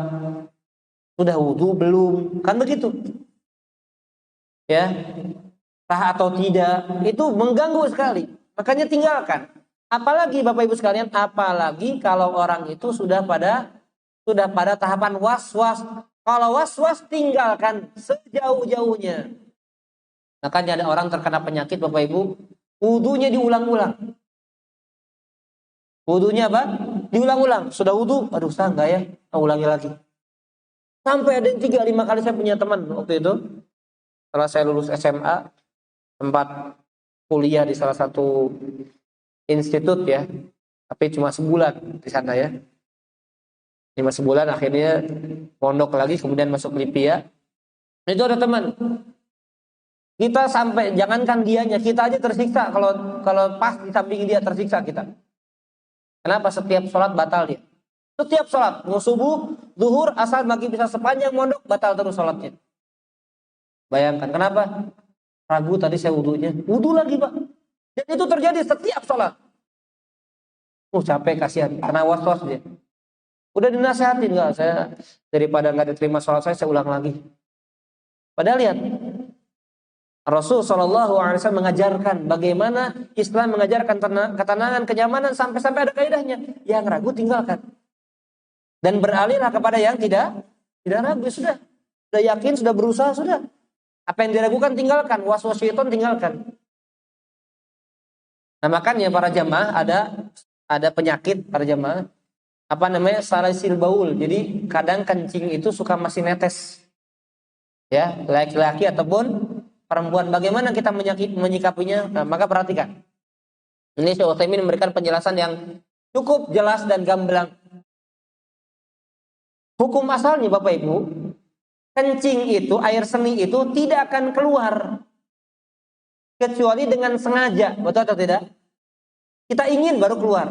Sudah wudu belum? Kan begitu. Ya. Sah atau tidak? Itu mengganggu sekali. Makanya tinggalkan. Apalagi Bapak Ibu sekalian, apalagi kalau orang itu sudah pada tahapan was-was. Kalau was-was tinggalkan sejauh-jauhnya. Makanya ada orang terkena penyakit Bapak Ibu, wudunya diulang-ulang. Wudunya apa? Diulang-ulang. Sudah wudu, aduh sah enggak ya? Ulangi lagi. Sampai ada 3-5 kali saya punya teman waktu itu. Setelah saya lulus SMA, sempat kuliah di salah satu institut ya. Tapi cuma sebulan di sana ya. 5 sebulan akhirnya pondok lagi kemudian masuk Lipia. Itu ada teman. Kita sampai jangankan dianya, kita aja tersiksa kalau pas di samping dia tersiksa kita. Kenapa? Setiap sholat batal dia. Setiap sholat, mau subuh, zuhur, asal maghrib bisa sepanjang mondok batal terus sholatnya. Bayangkan kenapa? Ragu tadi saya wudunya, wudu lagi Pak. Dan itu terjadi setiap sholat. Capek kasihan karena was-was dia. Udah dinasehatin nggak, saya daripada nggak diterima sholat saya ulang lagi. Padahal lihat Rasul Shallallahu Alaihi Wasallam mengajarkan bagaimana Islam mengajarkan ketenangan, kenyamanan sampai ada kaidahnya. Yang ragu tinggalkan dan beralihlah kepada yang tidak ragu. Sudah yakin, sudah berusaha, sudah. Apa yang diragukan tinggalkan, was-was syaitan tinggalkan. Nah makanya para jamaah ada penyakit para jamaah. Apa namanya, salisil baul. Jadi kadang kencing itu suka masih netes. Ya, laki-laki ataupun perempuan. Bagaimana kita menyikapinya? Nah, maka perhatikan. Ini Syekh Utsaimin memberikan penjelasan yang cukup jelas dan gamblang. Hukum asalnya Bapak Ibu, kencing itu, air seni itu tidak akan keluar kecuali dengan sengaja. Betul atau tidak? Kita ingin baru keluar.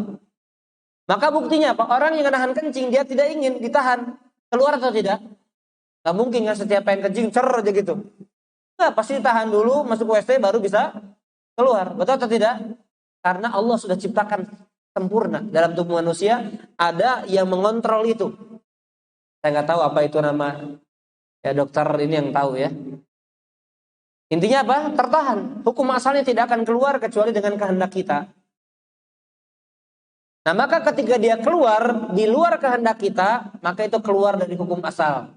Maka buktinya apa? Orang yang menahan kencing dia tidak ingin ditahan, keluar atau tidak? Nggak mungkin kan setiap pengen kencing cer aja gitu. Nggak, pasti tahan dulu masuk WC baru bisa keluar. Betul atau tidak? Karena Allah sudah ciptakan sempurna dalam tubuh manusia, ada yang mengontrol itu. Saya nggak tahu apa itu nama, ya dokter ini yang tahu ya. Intinya apa? Tertahan. Hukum asalnya tidak akan keluar kecuali dengan kehendak kita. Nah, maka ketika dia keluar di luar kehendak kita, maka itu keluar dari hukum asal.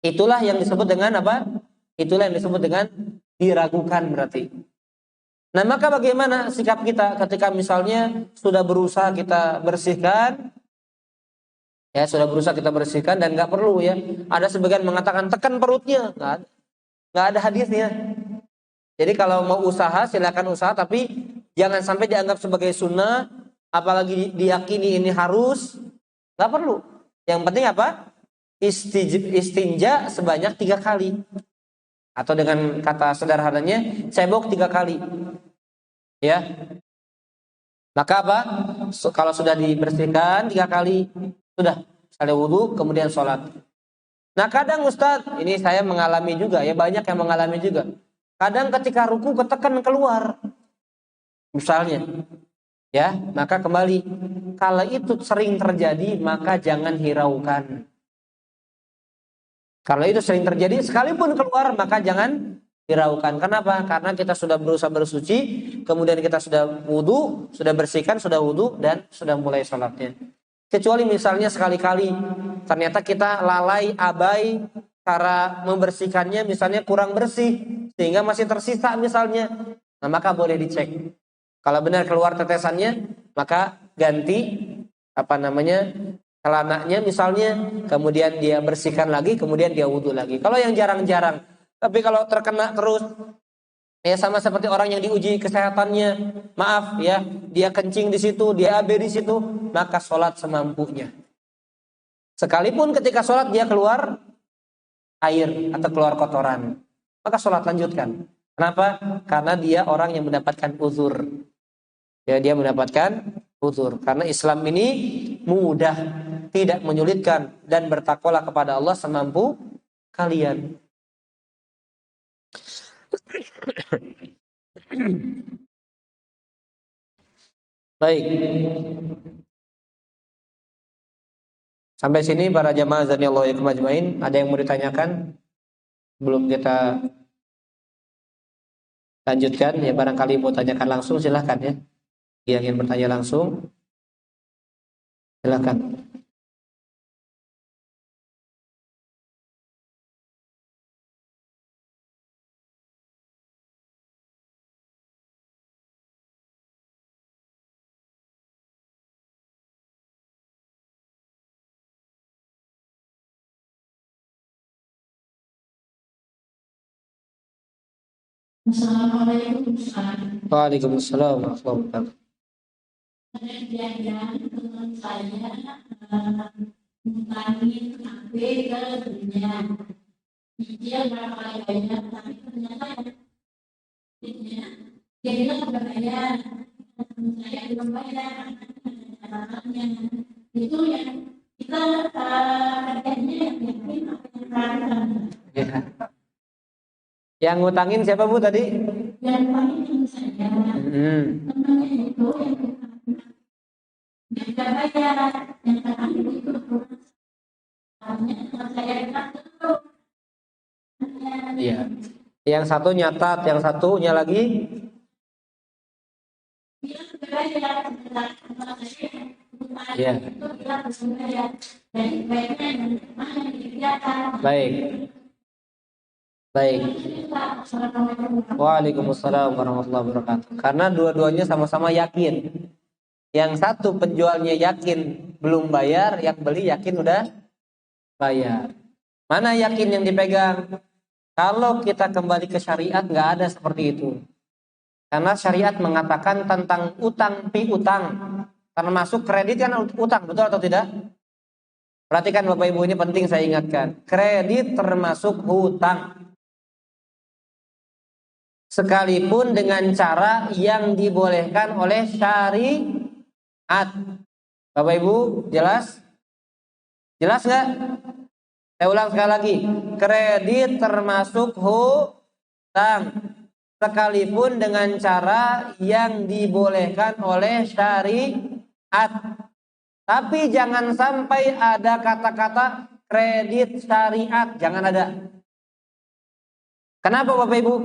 Itulah yang disebut dengan apa? Itulah yang disebut dengan diragukan berarti. Nah, maka bagaimana sikap kita ketika misalnya sudah berusaha kita bersihkan, ya sudah berusaha kita bersihkan dan nggak perlu ya. Ada sebagian mengatakan tekan perutnya, nggak ada hadisnya. Jadi kalau mau usaha silakan usaha, tapi jangan sampai dianggap sebagai sunnah, apalagi diyakini ini harus, nggak perlu. Yang penting apa? Istinja sebanyak 3 kali. Atau dengan kata sederhananya, cebok 3 kali. Ya. Maka apa? Kalau sudah dibersihkan 3 kali, sudah sekali wudhu, kemudian sholat. Nah kadang Ustadz, ini saya mengalami juga, ya banyak yang mengalami juga. Kadang ketika ruku ketekan keluar, misalnya, ya maka kembali. Kalau itu sering terjadi, maka jangan hiraukan. Kalau itu sering terjadi, sekalipun keluar, maka jangan hiraukan. Kenapa? Karena kita sudah berusaha bersuci, kemudian kita sudah wudhu, sudah bersihkan, sudah wudhu, dan sudah mulai sholatnya. Kecuali misalnya sekali-kali, ternyata kita lalai, abai, cara membersihkannya misalnya kurang bersih, sehingga masih tersisa misalnya. Nah, maka boleh dicek. Kalau benar keluar tetesannya, maka ganti celananya misalnya, kemudian dia bersihkan lagi, kemudian dia wudhu lagi. Kalau yang jarang-jarang, tapi kalau terkena terus, ya sama seperti orang yang diuji kesehatannya, maaf ya, dia kencing di situ, dia AB di situ, maka sholat semampunya. Sekalipun ketika sholat dia keluar air atau keluar kotoran, maka sholat lanjutkan. Kenapa? Karena dia orang yang mendapatkan uzur. Ya, dia mendapatkan uzur. Karena Islam ini mudah, tidak menyulitkan, dan bertakwalah kepada Allah semampu kalian. Baik. Sampai sini para jamaah azanillahu wa iyyakum ajmain, ada yang mau ditanyakan? Belum kita lanjutkan, ya barangkali mau tanyakan langsung silahkan ya. Yang ingin bertanya langsung silahkan. Assalamualaikum. Waalaikumsalam warahmatullahi wabarakatuh. Ada kejadian teman saya ngutangin HP ke dunia. Dia berapa kali bayar, tapi ternyata ya, dia bilang sudah bayar. Teman saya belum bayar, catatannya. Itu yang kita kerjanya yang yakin apa yang perhatikan. Ya. Yang ngutangin siapa Bu tadi? Yang paling teman saya, temannya itu yang tidak bayar, yang terakhir itu Iya. Yang satu nyatat, yang satunya lagi ya. Baik. Baik. Waalaikumsalam warahmatullahi wabarakatuh. Karena dua-duanya sama-sama yakin. Yang satu penjualnya yakin belum bayar, yang beli yakin udah bayar. Mana yakin yang dipegang? Kalau kita kembali ke syariat nggak ada seperti itu. Karena syariat mengatakan tentang utang piutang, termasuk kredit kan utang, betul atau tidak? Perhatikan Bapak Ibu, ini penting saya ingatkan. Kredit termasuk hutang. Sekalipun dengan cara yang dibolehkan oleh syariat. Bapak Ibu jelas? Jelas nggak? Saya ulang sekali lagi, kredit termasuk hutang sekalipun dengan cara yang dibolehkan oleh syariat. Tapi jangan sampai ada kata-kata kredit syariat, jangan ada. Kenapa Bapak Ibu?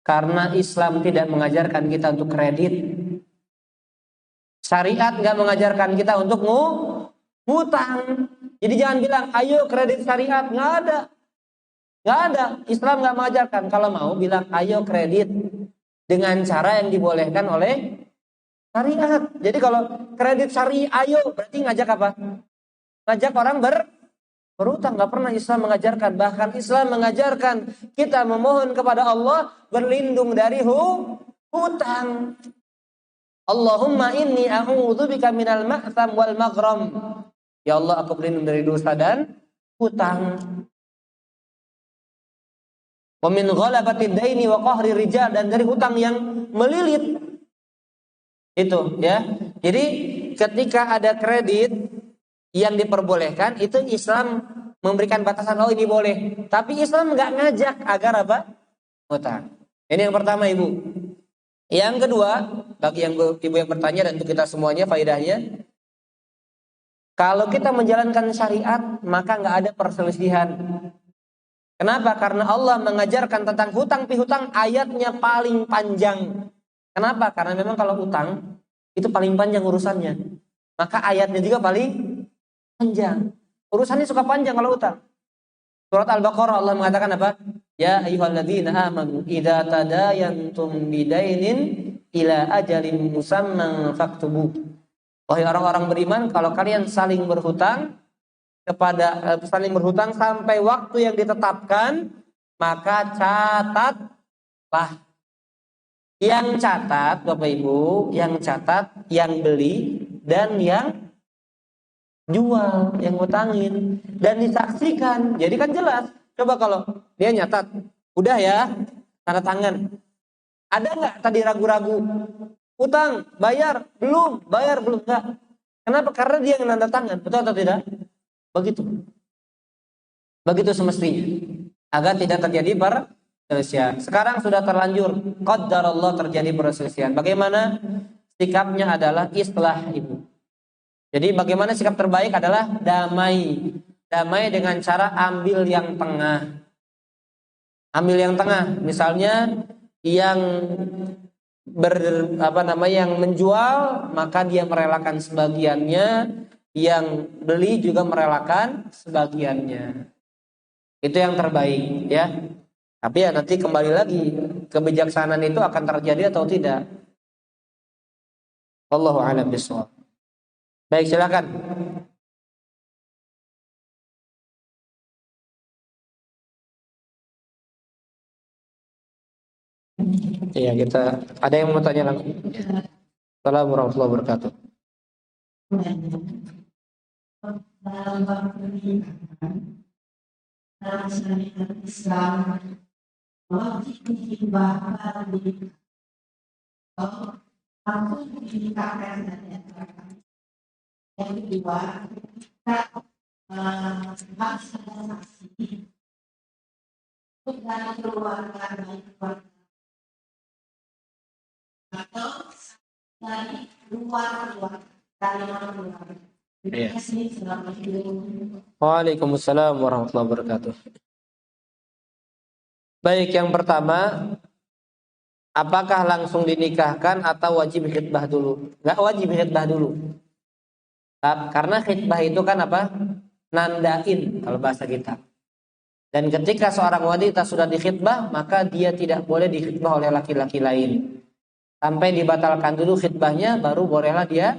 Karena Islam tidak mengajarkan kita untuk kredit. Syariat nggak mengajarkan kita untuk ngutang. Jadi jangan bilang, ayo kredit syariat. Nggak ada. Nggak ada. Islam nggak mengajarkan. Kalau mau bilang, ayo kredit. Dengan cara yang dibolehkan oleh syariat. Jadi kalau kredit syariah, ayo. Berarti ngajak apa? Ngajak orang berutang. Nggak pernah Islam mengajarkan. Bahkan Islam mengajarkan kita memohon kepada Allah berlindung dari hutang. Allahumma inni a'udzubika minal ma'tham wal maghram. Ya Allah, aku berlindung dari dosa dan hutang. Wa min ghalabatid daini wa qahri rijal, dan dari hutang yang melilit. Itu ya. Jadi ketika ada kredit yang diperbolehkan, itu Islam memberikan batasan, oh ini boleh. Tapi Islam nggak ngajak agar apa? Hutang. Ini yang pertama Ibu. Yang kedua, bagi yang Ibu yang bertanya dan untuk kita semuanya faedahnya, kalau kita menjalankan syariat, maka nggak ada perselisihan. Kenapa? Karena Allah mengajarkan tentang hutang piutang, ayatnya paling panjang. Kenapa? Karena memang kalau hutang itu paling panjang urusannya. Maka ayatnya juga paling panjang. Urusannya suka panjang kalau hutang. Surat Al-Baqarah Allah mengatakan apa? Ya ayyuhalladzina amanu idza tadayantum bidainin ila ajalin musamman faktubu. Wahai orang-orang beriman, kalau kalian saling berhutang sampai waktu yang ditetapkan, maka catatlah. Yang catat Bapak Ibu, yang catat yang beli dan yang jual, yang ngutangin, dan disaksikan. Jadi kan jelas. Coba kalau dia nyatat, udah ya, tanda tangan. Ada nggak tadi ragu-ragu? Utang, bayar belum, enggak. Kenapa? Karena dia yang tanda tangan, betul atau tidak? Begitu semestinya. Agar tidak terjadi perselisihan. Sekarang sudah terlanjur, qadarullah terjadi perselisihan. Bagaimana sikapnya adalah islah Ibu. Jadi bagaimana sikap terbaik adalah damai. Damai dengan cara ambil yang tengah. Ambil yang tengah, misalnya yang yang menjual maka dia merelakan sebagiannya, yang beli juga merelakan sebagiannya. Itu yang terbaik ya. Tapi ya nanti kembali lagi, kebijaksanaan itu akan terjadi atau tidak. Wallahu a'lam bishawab. Baik, silakan. Iya, kita ada yang mau tanya langsung. Assalamualaikum warahmatullahi wabarakatuh. Dalam syariat Islam, wajib dihimbaukan aku dinikahkan dan yang kedua, kita harus ada saksi dari keluarga baik keluarga atau dari luar dari luar. Iya. Waalaikumsalam warahmatullahi wabarakatuh. Baik, yang pertama, apakah langsung dinikahkan atau wajib khitbah dulu? Nggak wajib khitbah dulu. Karena khitbah itu kan apa? Nandain kalau bahasa kita. Dan ketika seorang wanita sudah dikhitbah, maka dia tidak boleh dikhitbah oleh laki-laki lain. Sampai dibatalkan dulu khitbahnya, baru bolehlah dia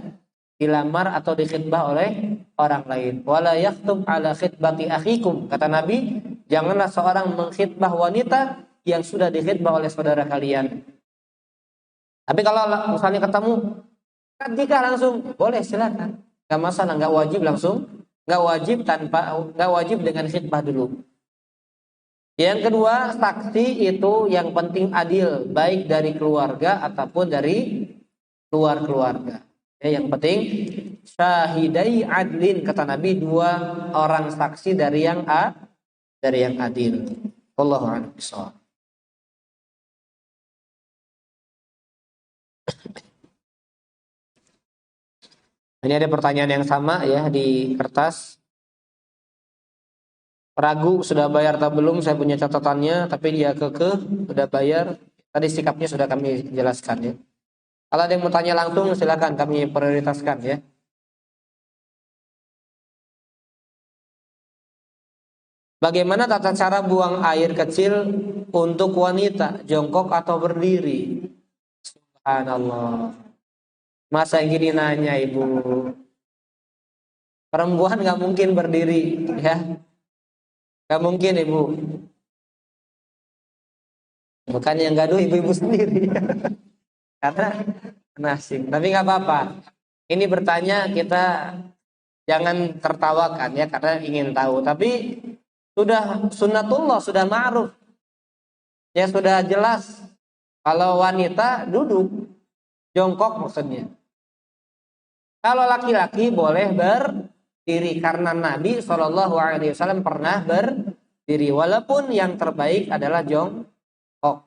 dilamar atau dikhitbah oleh orang lain. Wala yakhthub ala khitbati akhikum. Kata Nabi, janganlah seorang mengkhitbah wanita yang sudah dikhitbah oleh saudara kalian. Tapi kalau misalnya ketemu, ketika langsung boleh, silakan. Gak masalah, gak wajib langsung, gak wajib dengan khitbah dulu. Yang kedua, saksi itu yang penting adil, baik dari keluarga ataupun dari luar keluarga. Ya, yang penting syahidai adlin, kata Nabi, dua orang saksi dari yang adil. Wallahu a'lam bishawab. Ini ada pertanyaan yang sama ya di kertas. Ragu sudah bayar atau belum, saya punya catatannya, tapi dia kekeh sudah bayar. Tadi sikapnya sudah kami jelaskan ya. Kalau ada yang mau tanya langsung silakan, kami prioritaskan ya. Bagaimana tata cara buang air kecil untuk wanita, jongkok atau berdiri? Subhanallah. Masa yang gini nanya ibu. Perempuan nggak mungkin berdiri ya. Nggak mungkin ibu. Bukan yang gaduh ibu-ibu sendiri. Karena nasib. Tapi nggak apa-apa. Ini bertanya kita jangan tertawakan ya karena ingin tahu. Tapi sudah sunnatullah, sudah ma'ruf. Ya sudah jelas. Kalau wanita duduk, jongkok maksudnya. Kalau laki-laki boleh berdiri karena Nabi SAW pernah berdiri. Walaupun yang terbaik adalah jongkok.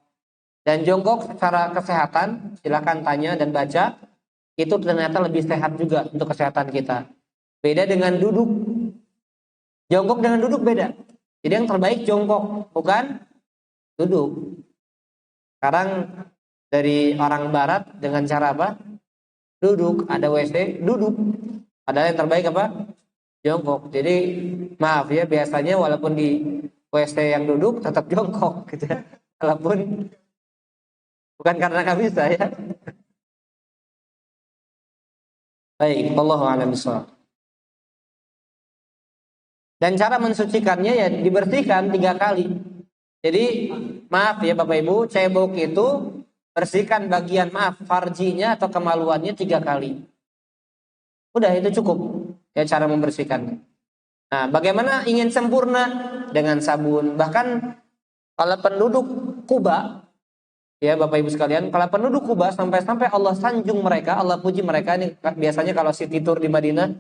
Dan jongkok secara kesehatan, silakan tanya dan baca, itu ternyata lebih sehat juga untuk kesehatan kita. Beda dengan duduk. Jongkok dengan duduk beda. Jadi yang terbaik jongkok, bukan duduk. Sekarang dari orang barat dengan cara apa? Duduk, ada WC, duduk. Padahal yang terbaik apa? Jongkok. Jadi maaf ya, biasanya walaupun di WC yang duduk tetap jongkok gitu ya. Walaupun bukan karena nggak bisa ya. Baik, wallahu a'lam bishawab. Dan cara mensucikannya ya dibersihkan 3 kali. Jadi maaf ya Bapak Ibu, cebok itu bersihkan bagian farjinya atau kemaluannya 3 kali. Udah itu cukup ya cara membersihkannya. Nah, bagaimana ingin sempurna? Dengan sabun. Bahkan kalau penduduk Kuba, ya Bapak Ibu sekalian, kalau penduduk Kuba sampai-sampai Allah sanjung mereka, Allah puji mereka. Ini biasanya kalau city tour di Madinah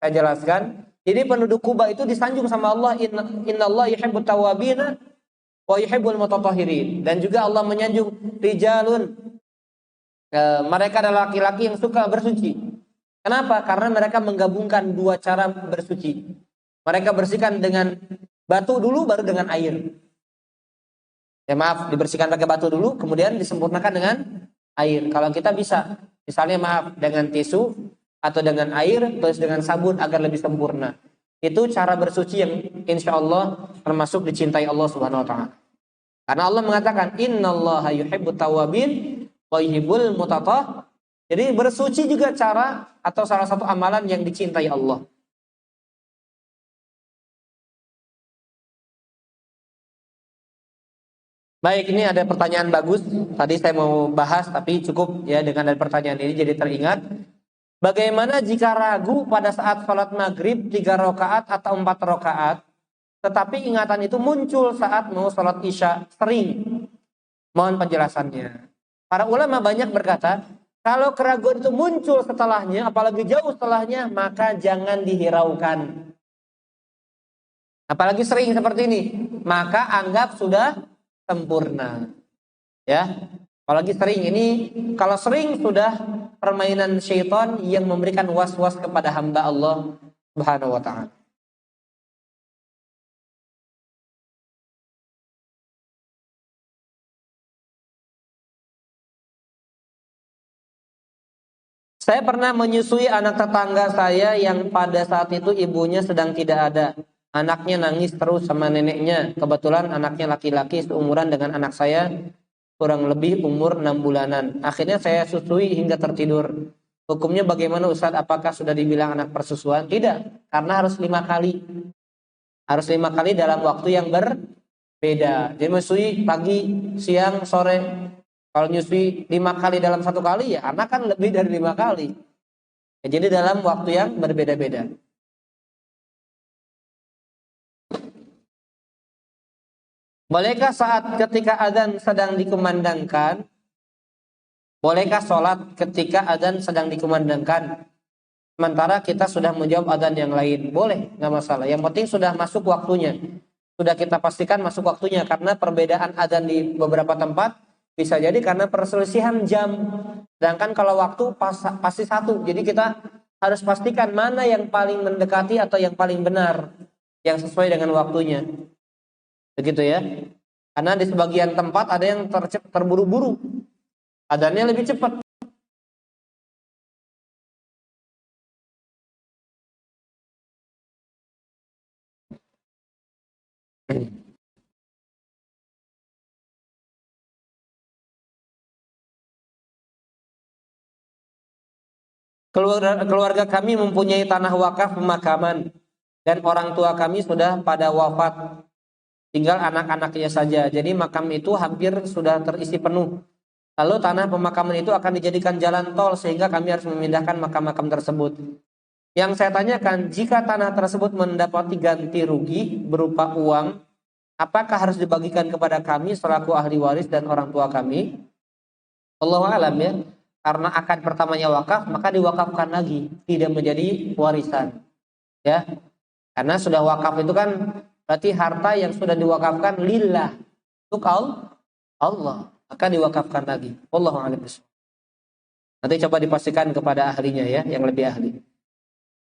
saya jelaskan. Jadi penduduk Kuba itu disanjung sama Allah, innallaha yuhibbut tawwabina wa yuhibbul mutatahhirin. Dan juga Allah menyanjung rijalun, mereka adalah laki-laki yang suka bersuci. Kenapa? Karena mereka menggabungkan 2 cara bersuci. Mereka bersihkan dengan batu dulu baru dengan air. Ya maaf, dibersihkan pakai batu dulu kemudian disempurnakan dengan air. Kalau kita bisa, misalnya maaf dengan tisu atau dengan air terus dengan sabun agar lebih sempurna. Itu cara bersuci yang insya Allah termasuk dicintai Allah Subhanahu wa taala. Karena Allah mengatakan innallaha yuhibbut tawwabin wa yuhibbul mutatahhirin. Jadi bersuci juga cara atau salah satu amalan yang dicintai Allah. Baik, ini ada pertanyaan bagus. Tadi saya mau bahas tapi cukup ya dengan ada pertanyaan ini jadi teringat. Bagaimana jika ragu pada saat sholat maghrib 3 rakaat atau 4 rakaat, tetapi ingatan itu muncul saat mau sholat isya sering? Mohon penjelasannya. Para ulama banyak berkata, kalau keraguan itu muncul setelahnya, apalagi jauh setelahnya, maka jangan dihiraukan. Apalagi sering seperti ini, maka anggap sudah sempurna. Ya. Apalagi sering ini, kalau sering sudah permainan syaitan yang memberikan was-was kepada hamba Allah Subhanahu wa taala. Saya pernah menyusui anak tetangga saya yang pada saat itu ibunya sedang tidak ada. Anaknya nangis terus sama neneknya. Kebetulan anaknya laki-laki seumuran dengan anak saya, kurang lebih umur 6 bulanan. Akhirnya saya susui hingga tertidur. Hukumnya bagaimana Ustaz? Apakah sudah dibilang anak persusuan? Tidak, karena harus 5 kali. Harus 5 kali dalam waktu yang berbeda. Jadi menyusui pagi, siang, sore. Kalau nyusui 5 kali dalam 1 kali ya anak kan lebih dari 5 kali. Ya, jadi dalam waktu yang berbeda-beda. Bolehkah saat ketika adzan sedang dikumandangkan? Bolehkah sholat ketika adzan sedang dikumandangkan? sementara kita sudah menjawab adzan yang lain. Boleh, nggak masalah. Yang penting sudah masuk waktunya. Sudah kita pastikan masuk waktunya, karena perbedaan adzan di beberapa tempat bisa jadi karena perselisihan jam. Sedangkan kalau waktu pasti satu. Jadi kita harus pastikan mana yang paling mendekati atau yang paling benar, yang sesuai dengan waktunya. Begitu ya. Karena di sebagian tempat ada yang terburu-buru. Adzannya lebih cepat. Keluarga kami mempunyai tanah wakaf pemakaman dan orang tua kami sudah pada wafat, tinggal anak-anaknya saja. Jadi makam itu hampir sudah terisi penuh. Lalu tanah pemakaman itu akan dijadikan jalan tol sehingga kami harus memindahkan makam-makam tersebut. Yang saya tanyakan, jika tanah tersebut mendapati ganti rugi berupa uang, apakah harus dibagikan kepada kami selaku ahli waris dan orang tua kami? Allahu a'lam ya. Karena akad pertamanya wakaf, maka diwakafkan lagi, tidak menjadi warisan. Ya. Karena sudah wakaf itu kan berarti harta yang sudah diwakafkan lillah, untuk Allah, maka diwakafkan lagi. Wallahu a'lam bishawab. Nanti coba dipastikan kepada ahlinya ya, yang lebih ahli.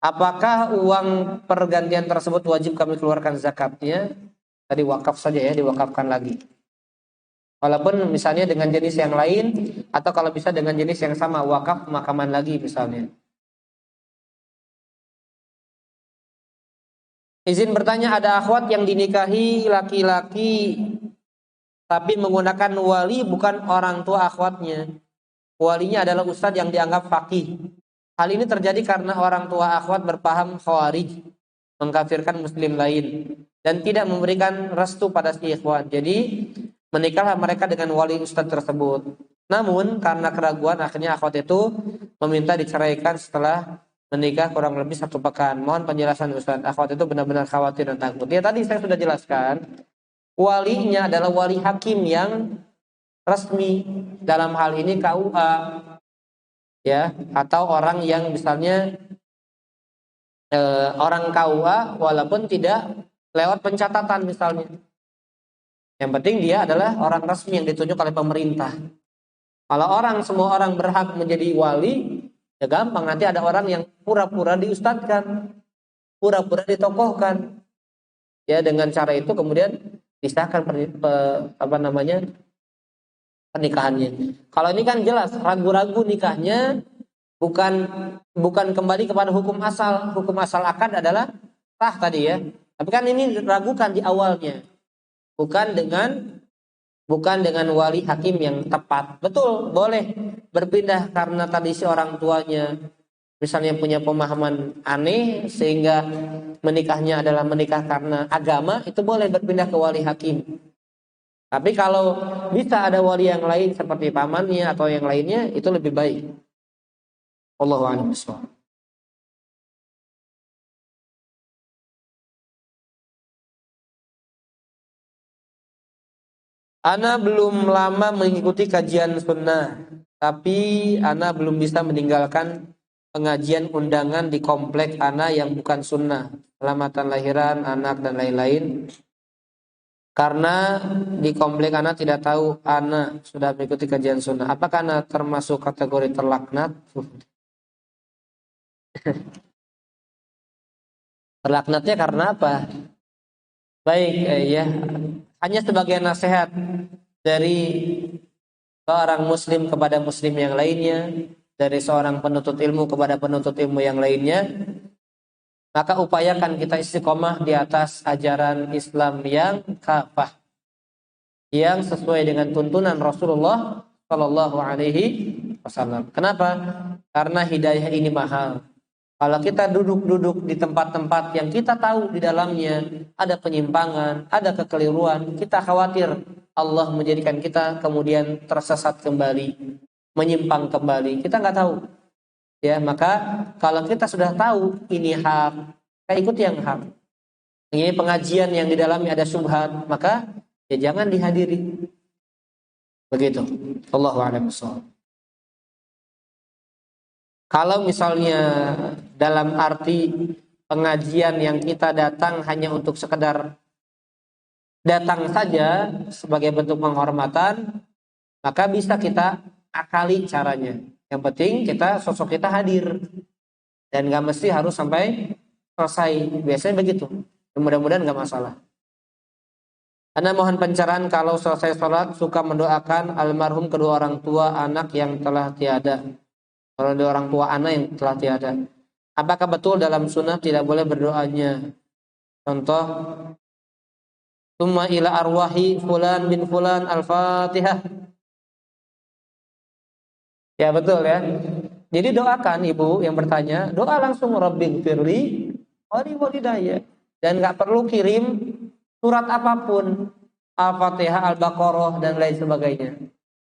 Apakah uang pergantian tersebut wajib kami keluarkan zakatnya? Tadi wakaf saja ya, diwakafkan lagi. Walaupun misalnya dengan jenis yang lain, atau kalau bisa dengan jenis yang sama, wakaf pemakaman lagi misalnya. Izin bertanya, ada akhwat yang dinikahi laki-laki tapi menggunakan wali bukan orang tua akhwatnya. Walinya adalah ustadz yang dianggap faqih. Hal ini terjadi karena orang tua akhwat berpaham khawarij, mengkafirkan muslim lain, dan tidak memberikan restu pada si ikhwan. Jadi menikahlah mereka dengan wali ustadz tersebut. Namun karena keraguan akhirnya akhwat itu meminta diceraikan setelah menikah kurang lebih 1 pekan. Mohon penjelasan Ustadz. Akhwat itu benar-benar khawatir dan takut. Ya tadi saya sudah jelaskan. Walinya adalah wali hakim yang resmi. Dalam hal ini KUA. Ya, atau orang yang misalnya orang KUA walaupun tidak lewat pencatatan misalnya. Yang penting dia adalah orang resmi yang ditunjuk oleh pemerintah. Kalau semua orang berhak menjadi wali, ya gampang, nanti ada orang yang pura-pura diustadkan, pura-pura ditokohkan. Ya dengan cara itu kemudian disahkan pernikahannya. Kalau ini kan jelas ragu-ragu nikahnya, bukan kembali kepada hukum asal. Hukum asal akad adalah sah tadi ya. Tapi kan ini ragukan di awalnya. Bukan dengan wali hakim yang tepat. Betul, boleh berpindah karena tadi si orang tuanya misalnya punya pemahaman aneh sehingga menikahnya adalah menikah karena agama, itu boleh berpindah ke wali hakim. Tapi kalau bisa ada wali yang lain seperti pamannya atau yang lainnya, itu lebih baik. Allahu a'lam bishawab. Ana belum lama mengikuti kajian sunnah, tapi Ana belum bisa meninggalkan pengajian undangan di komplek Ana yang bukan sunnah, selamatan lahiran, anak dan lain-lain. Karena di komplek Ana tidak tahu Ana sudah mengikuti kajian sunnah. Apakah Ana termasuk kategori terlaknat? Terlaknatnya karena apa? Baik, ya. Hanya sebagai nasihat dari seorang muslim kepada muslim yang lainnya, dari seorang penuntut ilmu kepada penuntut ilmu yang lainnya, maka upayakan kita istiqomah di atas ajaran Islam yang kafah, yang sesuai dengan tuntunan Rasulullah Shallallahu Alaihi Wasallam. Kenapa? Karena hidayah ini mahal. Kalau kita duduk-duduk di tempat-tempat yang kita tahu di dalamnya ada penyimpangan, ada kekeliruan, kita khawatir Allah menjadikan kita kemudian tersesat kembali, menyimpang kembali. Kita nggak tahu. Ya, maka kalau kita sudah tahu ini hak, kita ikut yang hak. Ini pengajian yang di dalamnya ada syubhat, maka ya jangan dihadiri. Begitu. Allahu a'lam bishawab. Kalau misalnya dalam arti pengajian yang kita datang hanya untuk sekedar datang saja sebagai bentuk penghormatan, maka bisa kita akali caranya. Yang penting sosok kita hadir dan nggak mesti harus sampai selesai. Biasanya begitu. Mudah-mudahan nggak masalah. Anda mohon pencerahan kalau selesai sholat suka mendoakan almarhum kedua orang tua anak yang telah tiada. Kalau kedua orang tua anak yang telah tiada. Apakah betul dalam sunnah tidak boleh berdoanya? Contoh, Summa ila arwahi fulan bin fulan al-fatihah. Ya betul ya. Jadi doakan ibu yang bertanya, doa langsung Rabbi firli wali walidayya. Dan nggak perlu kirim surat apapun, Al-Fatihah, Al-Baqarah dan lain sebagainya.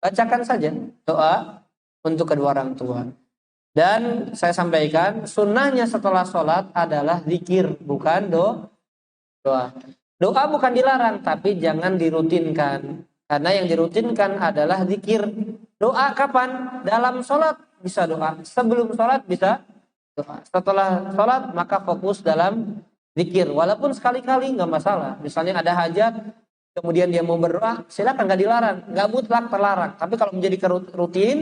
Bacakan saja doa untuk kedua orang tua. Dan saya sampaikan sunnahnya setelah sholat adalah zikir, bukan doa. Doa bukan dilarang, tapi jangan dirutinkan. Karena yang dirutinkan adalah zikir. Doa kapan? Dalam sholat bisa doa. Sebelum sholat bisa doa. Setelah sholat maka fokus dalam zikir. Walaupun sekali-kali nggak masalah. Misalnya ada hajat, kemudian dia mau berdoa, silakan, nggak dilarang. Nggak mutlak terlarang. Tapi kalau menjadi rutin,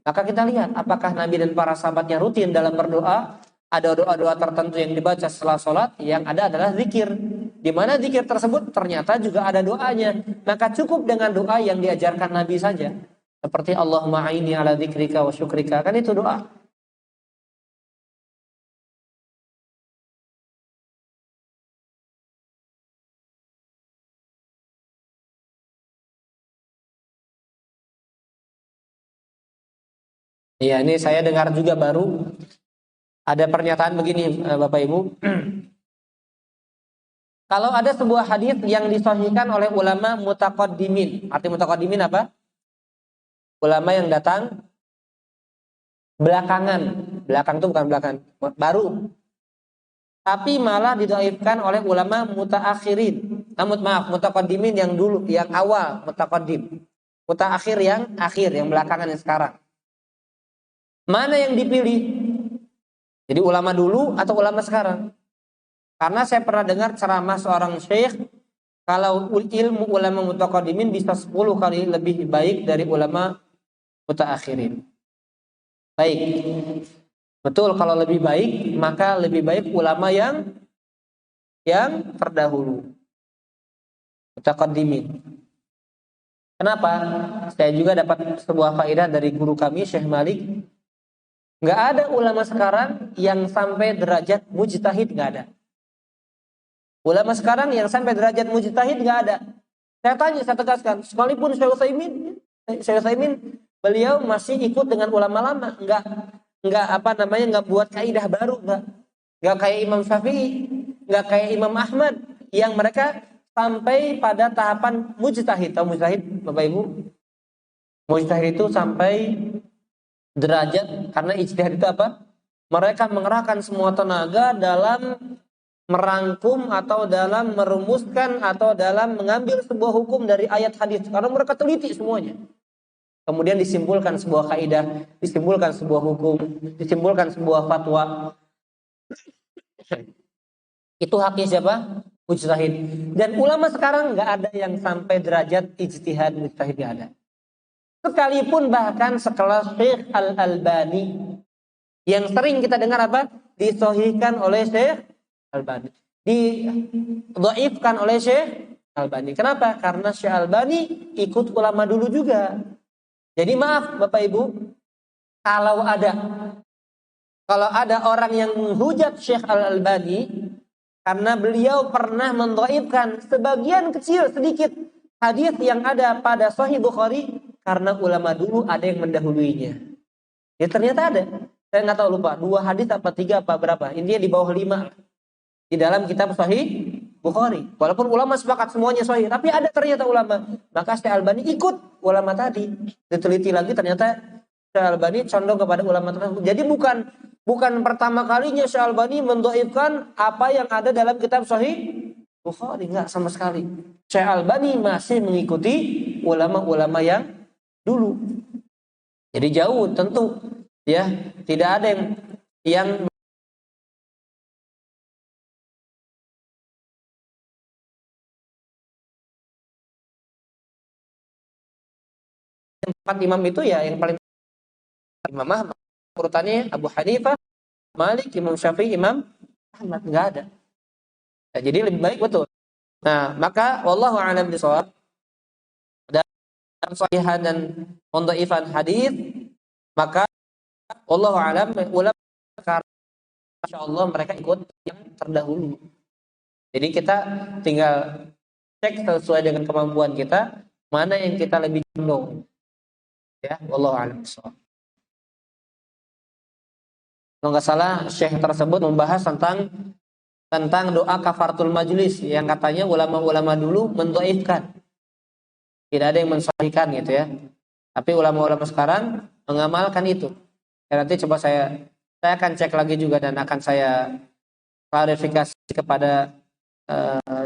maka kita lihat apakah Nabi dan para sahabatnya rutin dalam berdoa. Ada doa-doa tertentu yang dibaca setelah sholat, yang ada adalah zikir. Di mana zikir tersebut ternyata juga ada doanya. Maka cukup dengan doa yang diajarkan Nabi saja. Seperti Allahumma a'inni ala dzikrika wa syukrika. Kan itu doa. Ya, ini saya dengar juga baru ada pernyataan begini, Bapak Ibu. Kalau ada sebuah hadis yang disahihkan oleh ulama mutaqaddimin. Arti mutaqaddimin apa? Ulama yang datang belakangan. Belakang itu bukan belakang, baru. Tapi malah didhaifkan oleh ulama mutaakhirin. Maaf, mutaqaddimin yang dulu, yang awal, mutaqaddim. Mutaakhir yang akhir, yang belakangan, yang sekarang. Mana yang dipilih? Jadi ulama dulu atau ulama sekarang? Karena saya pernah dengar ceramah seorang syekh, kalau ilmu ulama mutaqaddimin bisa 10 kali lebih baik dari ulama mutaakhirin. Baik. Betul, kalau lebih baik, maka lebih baik ulama yang terdahulu. Mutaqaddimin. Kenapa? Saya juga dapat sebuah faedah dari guru kami, Syekh Malik. Nggak ada ulama sekarang yang sampai derajat mujtahid, nggak ada. Ulama sekarang yang sampai derajat mujtahid nggak ada. Saya tanya, saya tegaskan, sekalipun Syekh Utsaimin, beliau masih ikut dengan ulama lama, nggak buat kaidah baru, nggak kayak Imam Syafi'i, nggak kayak Imam Ahmad yang mereka sampai pada tahapan mujtahid. Tahu mujtahid, Bapak Ibu? Mujtahid itu sampai derajat, karena ijtihad itu apa? Mereka mengerahkan semua tenaga dalam merangkum atau dalam merumuskan atau dalam mengambil sebuah hukum dari ayat hadis, karena mereka teliti semuanya. Kemudian disimpulkan sebuah kaidah, disimpulkan sebuah hukum, disimpulkan sebuah fatwa. Itu haknya siapa? Mujtahid. Dan ulama sekarang nggak ada yang sampai derajat ijtihad mujtahid, nggak ada. Sekalipun bahkan sekelas Syekh Al-Albani yang sering kita dengar apa? Disahihkan oleh Syekh Albani, didhaifkan oleh Syekh Albani. Kenapa? Karena Syekh Albani ikut ulama dulu juga. Jadi maaf Bapak Ibu, kalau ada orang yang menghujat Syekh Al-Albani karena beliau pernah mendhaifkan sebagian kecil sedikit hadis yang ada pada Sahih Bukhari, karena ulama dulu ada yang mendahuluinya. Ya ternyata ada. Saya nggak tahu, lupa. 2 hadis apa 3 apa berapa. Intinya di bawah 5 di dalam kitab Sahih Bukhari. Walaupun ulama sepakat semuanya sahih, tapi ada ternyata ulama. Maka Syekh Albani ikut ulama tadi. Diteliti lagi ternyata Syekh Albani condong kepada ulama tersebut. Jadi bukan pertama kalinya Syekh Albani mendhaifkan apa yang ada dalam kitab Sahih Bukhari, enggak sama sekali. Syekh Albani masih mengikuti ulama-ulama yang dulu. Jadi jauh tentu Ya, tidak ada yang empat imam itu ya yang paling Imam Ahmad. Urutannya Abu Hanifah, Malik, Imam Syafi'i, Imam Ahmad, nggak ada. Ya, jadi lebih baik betul. Nah, maka wallahu a'lam bishawab, dalam sahihan dan dhaifan hadis, maka wallahu a'lam ulama sekarang insyaallah mereka ikut yang terdahulu. Jadi kita tinggal cek sesuai dengan kemampuan kita mana yang kita lebih condong. Ya, wallahu a'lam bishawab. Kalau nggak salah Syekh tersebut membahas tentang doa kafaratul majlis yang katanya ulama-ulama dulu mendhaifkan. Tidak ada yang mensahihkan gitu ya. Tapi ulama-ulama sekarang mengamalkan itu. Ya, nanti coba saya akan cek lagi juga dan akan saya klarifikasi kepada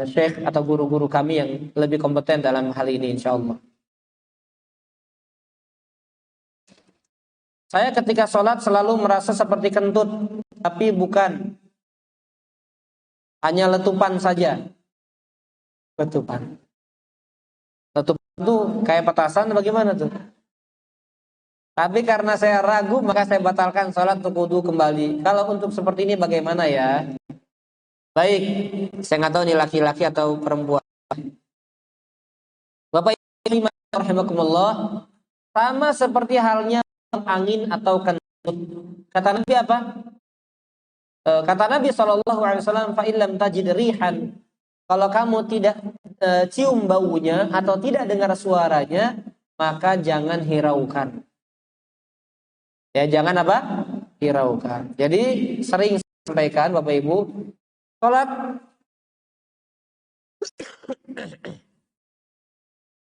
Syekh atau guru-guru kami yang lebih kompeten dalam hal ini insyaallah. Saya ketika sholat selalu merasa seperti kentut, tapi bukan. Hanya letupan saja. Letupan. Letupan itu kayak petasan bagaimana tuh? Tapi karena saya ragu maka saya batalkan sholat untuk wudu kembali. Kalau untuk seperti ini bagaimana ya? Baik, saya nggak tahu ini laki-laki atau perempuan. Bapak Ibu rahimakumullah, sama seperti halnya angin atau kentut. Kata Nabi apa? Kata Nabi SAW, fa illam tajid rihan. Kalau kamu tidak cium baunya atau tidak dengar suaranya, maka jangan hiraukan. Ya, jangan apa? Hiraukan. Jadi sering sampaikan Bapak Ibu, sholat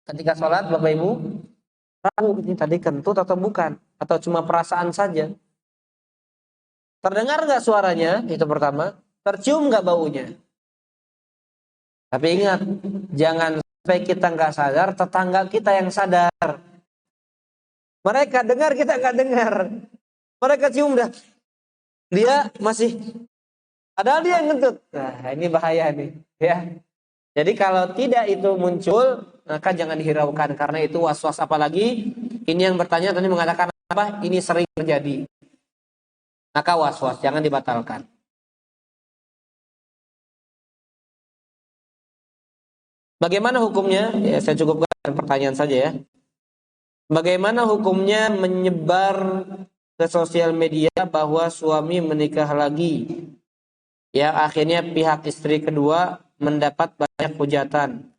ketika sholat Bapak Ibu ragu ini tadi kentut atau bukan, atau cuma perasaan saja. Terdengar nggak suaranya? Itu pertama. Tercium nggak baunya? Tapi ingat, jangan sampai kita nggak sadar, tetangga kita yang sadar. Mereka dengar, kita nggak dengar. Mereka cium dah. Dia masih, padahal dia yang ngentut. Nah, ini bahaya nih. Ya. Jadi kalau tidak itu muncul, maka jangan dihiraukan. Karena itu was-was. Apalagi, ini yang bertanya tadi mengatakan apa? Ini sering terjadi. Maka was-was, jangan dibatalkan. Bagaimana hukumnya? Ya, saya cukupkan pertanyaan saja ya. Bagaimana hukumnya menyebar ke sosial media bahwa suami menikah lagi? Ya, akhirnya pihak istri kedua mendapat banyak hujatan.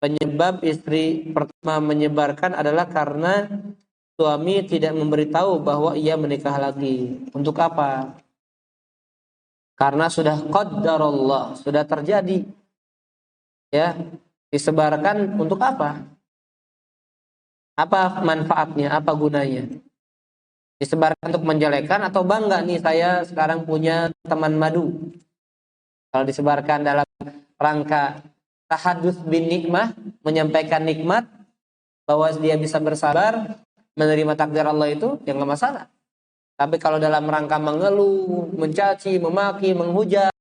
Penyebab istri pertama menyebarkan adalah karena suami tidak memberitahu bahwa ia menikah lagi. Untuk apa? Karena sudah qaddarullah, sudah terjadi. Ya, disebarkan untuk apa? Apa manfaatnya? Apa gunanya? Disebarkan untuk menjelekkan atau bangga nih saya sekarang punya teman madu. Kalau disebarkan dalam rangka tahadduts bin nikmah, menyampaikan nikmat bahwa dia bisa bersabar menerima takdir Allah itu, ya nggak masalah. Tapi kalau dalam rangka mengeluh, mencaci, memaki, menghujat,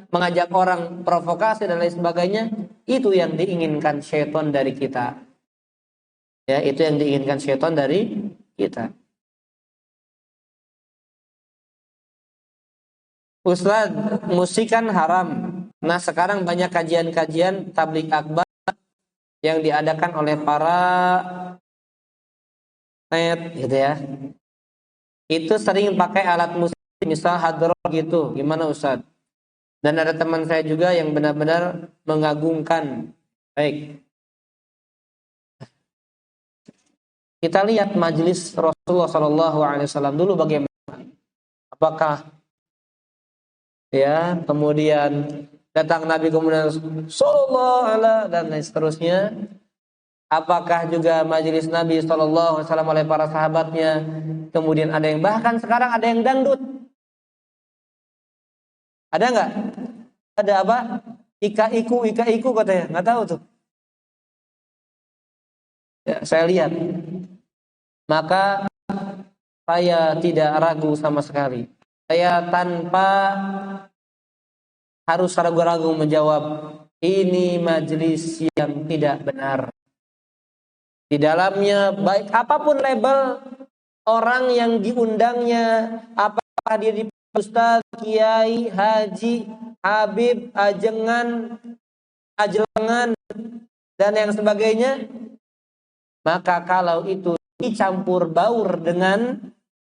mengajak orang provokasi dan lain sebagainya, itu yang diinginkan syaitan dari kita. Ya, itu yang diinginkan syaitan dari kita. Ustaz, musik kan haram. Nah, sekarang banyak kajian-kajian tabligh akbar yang diadakan oleh para net gitu ya. Itu sering pakai alat musik, misal hadroh gitu. Gimana Ustaz? Dan ada teman saya juga yang benar-benar mengagungkan. Baik. Kita lihat majelis Rasulullah SAW dulu bagaimana. Apakah ya kemudian datang Nabi kemudian sallallahu alaihi dan lain seterusnya. Apakah juga majelis Nabi sallallahu alaihi wasallam oleh para sahabatnya kemudian ada yang bahkan sekarang ada yang dangdut. Ada nggak? Ada apa? Ika iku katanya, nggak tahu tuh. Ya, saya lihat. Maka saya tidak ragu sama sekali. Saya tanpa harus ragu-ragu menjawab, ini majelis yang tidak benar. Di dalamnya baik apapun label orang yang diundangnya, apakah dia di ustaz, kiai, haji, habib, ajengan, ajelengan, dan yang sebagainya, maka kalau itu dicampur baur dengan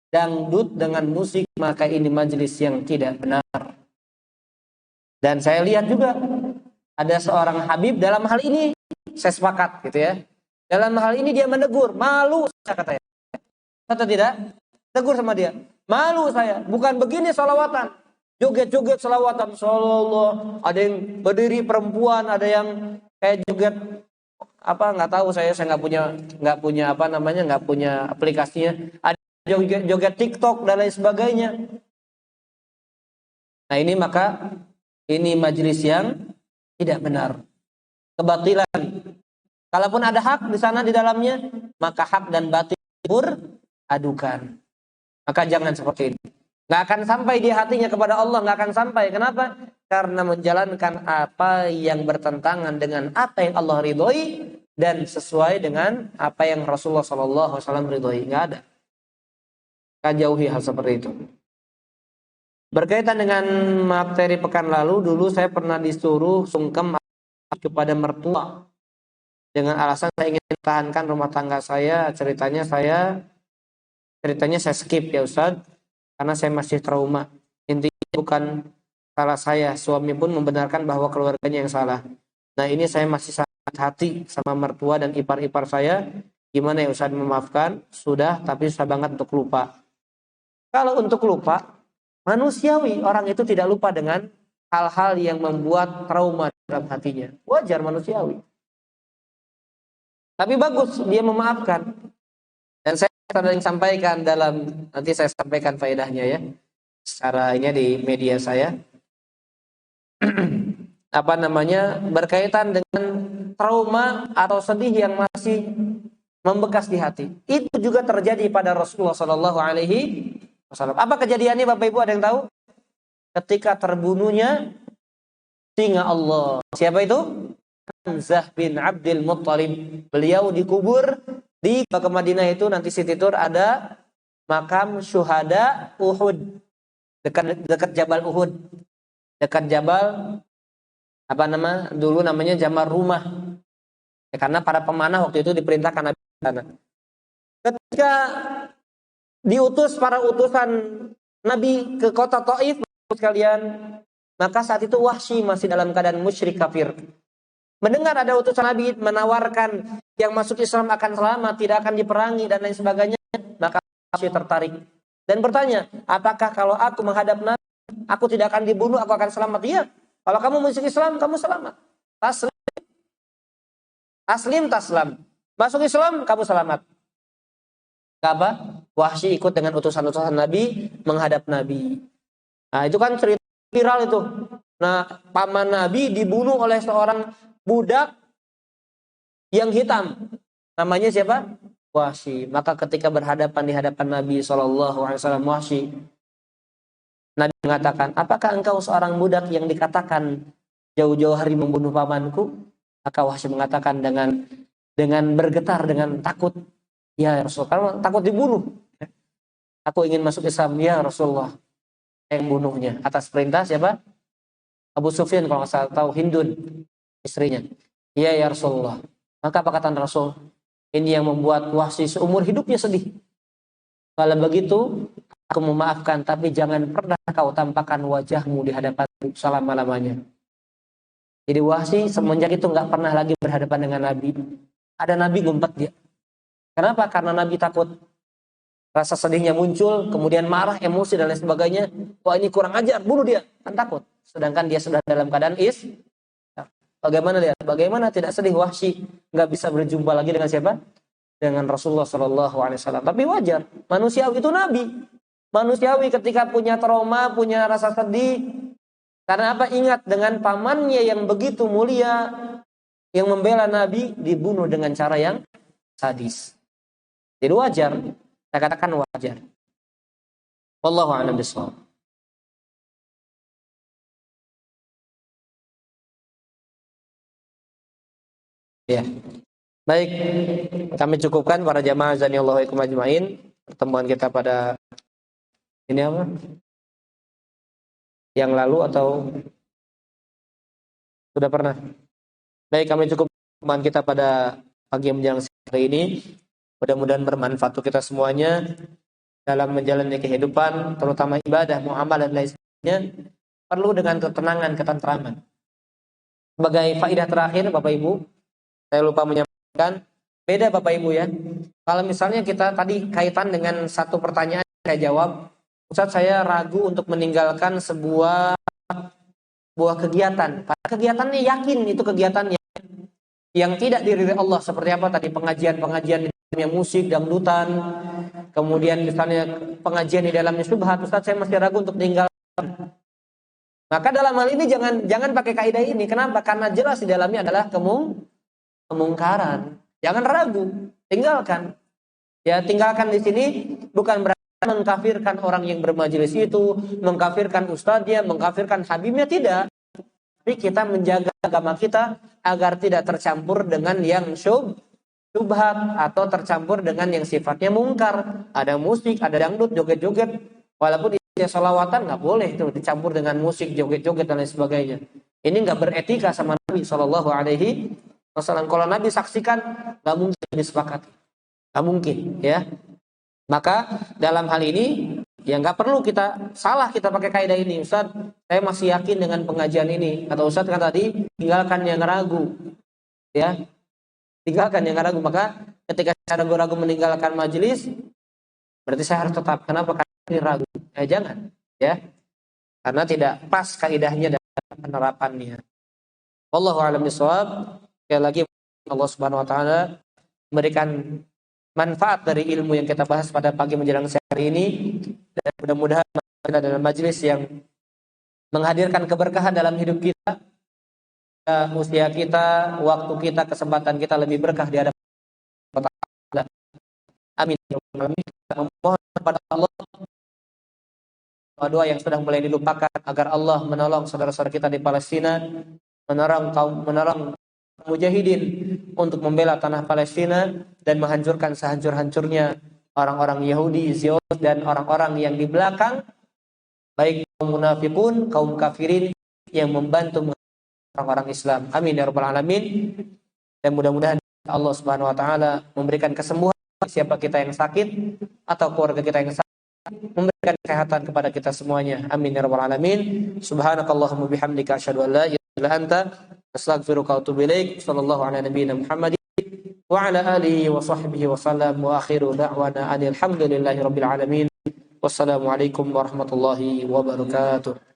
dangdut, dengan musik, maka ini majelis yang tidak benar. Dan saya lihat juga ada seorang habib dalam hal ini, saya sepakat gitu ya. Dalam hal ini dia menegur, malu saya katanya. Atau tidak? Tegur sama dia. Malu saya, bukan begini salawatan. Joget-joget salawatan, sallallahu. Ada yang berdiri perempuan, ada yang kayak joget apa nggak tahu, saya nggak punya aplikasinya. Ada joget TikTok dan lain sebagainya. Nah ini majelis yang tidak benar, kebatilan. Kalaupun ada hak di sana di dalamnya, maka hak dan batil adukan. Maka jangan seperti ini. Nggak akan sampai di hatinya kepada Allah, nggak akan sampai. Kenapa? Karena menjalankan apa yang bertentangan dengan apa yang Allah ridhoi dan sesuai dengan apa yang Rasulullah SAW ridhoi. Nggak ada. Kita jauhi hal seperti itu. Berkaitan dengan materi pekan lalu, dulu saya pernah disuruh sungkem kepada mertua dengan alasan saya ingin mempertahankan rumah tangga saya. Ceritanya saya skip ya Ustaz, karena saya masih trauma. Intinya bukan salah saya, suami pun membenarkan bahwa keluarganya yang salah. Nah ini saya masih sakit hati sama mertua dan ipar-ipar saya. Gimana ya Ustaz, memaafkan? Sudah, tapi susah banget untuk lupa. Kalau untuk lupa, manusiawi, orang itu tidak lupa dengan hal-hal yang membuat trauma dalam hatinya. Wajar, manusiawi. Tapi bagus dia memaafkan. Dan saya sering sampaikan nanti saya sampaikan faedahnya ya. Secara ini di media saya. Berkaitan dengan trauma atau sedih yang masih membekas di hati. Itu juga terjadi pada Rasulullah SAW. Apa kejadiannya Bapak Ibu, ada yang tahu? Ketika terbunuhnya singa Allah. Siapa itu? Hamzah bin Abdul Muttalib. Beliau dikubur di Madinah itu, nanti City Tour ada makam syuhada Uhud, dekat Jabal Uhud, dekat Jabal dulu namanya Jamar Rumah ya, karena para pemanah waktu itu diperintahkan Nabi sana. Ketika diutus para utusan Nabi ke kota Taif sekalian, maka saat itu Wahsy masih dalam keadaan musyrik kafir. Mendengar ada utusan Nabi menawarkan yang masuk Islam akan selamat, tidak akan diperangi dan lain sebagainya, maka Wahsy tertarik dan bertanya, apakah kalau aku menghadap Nabi, aku tidak akan dibunuh, aku akan selamat? Iya. Kalau kamu masuk Islam, kamu selamat. Taslim taslam. Masuk Islam, kamu selamat. Apa? Wahsy ikut dengan utusan-utusan Nabi menghadap Nabi. Nah, itu kan cerita viral itu. Nah, paman Nabi dibunuh oleh seorang budak yang hitam. Namanya siapa? Wahsy. Maka ketika berhadapan di hadapan Nabi SAW, Wahsy, Nabi mengatakan, apakah engkau seorang budak yang dikatakan jauh-jauh hari membunuh pamanku? Maka Wahsy mengatakan dengan bergetar, dengan takut, ya Rasulullah, karena takut dibunuh. Aku ingin masuk Islam, ya Rasulullah. Yang bunuhnya atas perintah siapa? Abu Sufyan, kalau nggak salah, tahu Hindun, istrinya. Iya ya Rasulullah. Maka apa kata Rasul? Ini yang membuat Wahsy seumur hidupnya sedih. Kalau begitu, aku memaafkan, tapi jangan pernah kau tampakkan wajahmu di hadapan selama-lamanya. Jadi Wahsy semenjak itu nggak pernah lagi berhadapan dengan Nabi. Ada Nabi ngumpet dia. Kenapa? Karena Nabi takut. Rasa sedihnya muncul, kemudian marah, emosi dan lain sebagainya. Wah ini kurang ajar, bunuh dia. Kan takut. Sedangkan dia sudah dalam keadaan Bagaimana dia? Bagaimana tidak sedih Wahsy nggak bisa berjumpa lagi dengan siapa? Dengan Rasulullah SAW. Tapi wajar, manusiawi itu Nabi. Manusiawi ketika punya trauma, punya rasa sedih. Karena apa? Ingat dengan pamannya yang begitu mulia, yang membela Nabi, dibunuh dengan cara yang sadis. Jadi wajar, saya katakan wajar. Wallahu a'lam bishawab. Ya. Baik, kami cukupkan para jamaah azanillahu wa iyyakum ajmain pertemuan kita pada ini apa? Yang lalu atau sudah pernah? Baik, kami cukupkan pertemuan kita pada pagi menjelang hari ini. Mudah-mudahan bermanfaat untuk kita semuanya dalam menjalani kehidupan, terutama ibadah, muamalah dan lain sebagainya, perlu dengan ketenangan, ketentraman. Sebagai faedah terakhir, Bapak Ibu, saya lupa menyampaikan, beda Bapak Ibu ya. Kalau misalnya kita tadi kaitan dengan satu pertanyaan saya jawab, Ustaz saya ragu untuk meninggalkan sebuah kegiatan. Pada kegiatannya yakin itu kegiatannya yang tidak diridhoi Allah, seperti apa tadi pengajian-pengajian di dalamnya musik, dangdutan, kemudian misalnya pengajian di dalamnya syubhat, Ustaz saya masih ragu untuk meninggalkan. Maka dalam hal ini jangan pakai kaidah ini. Kenapa? Karena jelas di dalamnya adalah kemungkaran. Jangan ragu, tinggalkan. Ya, tinggalkan di sini bukan berarti mengkafirkan orang yang bermajelis itu, mengkafirkan ustadznya, mengkafirkan habibnya, tidak. Tapi kita menjaga agama kita agar tidak tercampur dengan yang syubhat atau tercampur dengan yang sifatnya mungkar. Ada musik, ada dangdut, joget-joget. Walaupun sholawatan nggak boleh itu dicampur dengan musik, joget-joget dan lain sebagainya. Ini nggak beretika sama Nabi Shallallahu Alaihi Wasallam. Kalau Nabi saksikan, nggak mungkin disepakati, nggak mungkin, ya. Maka dalam hal ini, ya nggak perlu kita pakai kaidah ini. Ustaz, saya masih yakin dengan pengajian ini. Atau Ustaz kan tadi tinggalkan yang ragu, ya, tinggalkan yang ragu. Maka ketika saya ragu-ragu meninggalkan majelis, berarti saya harus tetap. Kenapa? Karena ini ragu. Jangan, ya, karena tidak pas kaidahnya dan penerapannya. Wallahu a'lam bishawab. Sekali lagi Allah Subhanahu wa taala memberikan manfaat dari ilmu yang kita bahas pada pagi menjelang siang hari ini, dan mudah-mudahan kita dalam majelis yang menghadirkan keberkahan dalam hidup kita, usia kita, waktu kita, kesempatan kita lebih berkah di hadapan Allah. Amin. Memohon kepada Allah doa yang sudah mulai dilupakan agar Allah menolong saudara-saudara kita di Palestina, menolong mujahidin untuk membela tanah Palestina dan menghancurkan sehancur-hancurnya orang-orang Yahudi, Zionis dan orang-orang yang di belakang, baik kaum munafikun, kaum kafirin yang membantu orang-orang Islam. Amin ya rabbal alamin. Dan mudah-mudahan Allah Subhanahu wa taala memberikan kesembuhan siapa kita yang sakit atau keluarga kita yang sakit, memberikan kesehatan kepada kita semuanya. Amin ya rabbal alamin. Subhanakallahumma bihamdika asyhadu an la ilaha illa anta astaghfiruka wa atubu ilaik. Sallallahu ala nabiyyina Muhammadin wa ala alihi wa sahbihi wa sallam wa akhiru da'wana alhamdulillahi rabbil alamin. Wassalamualaikum warahmatullahi wabarakatuh.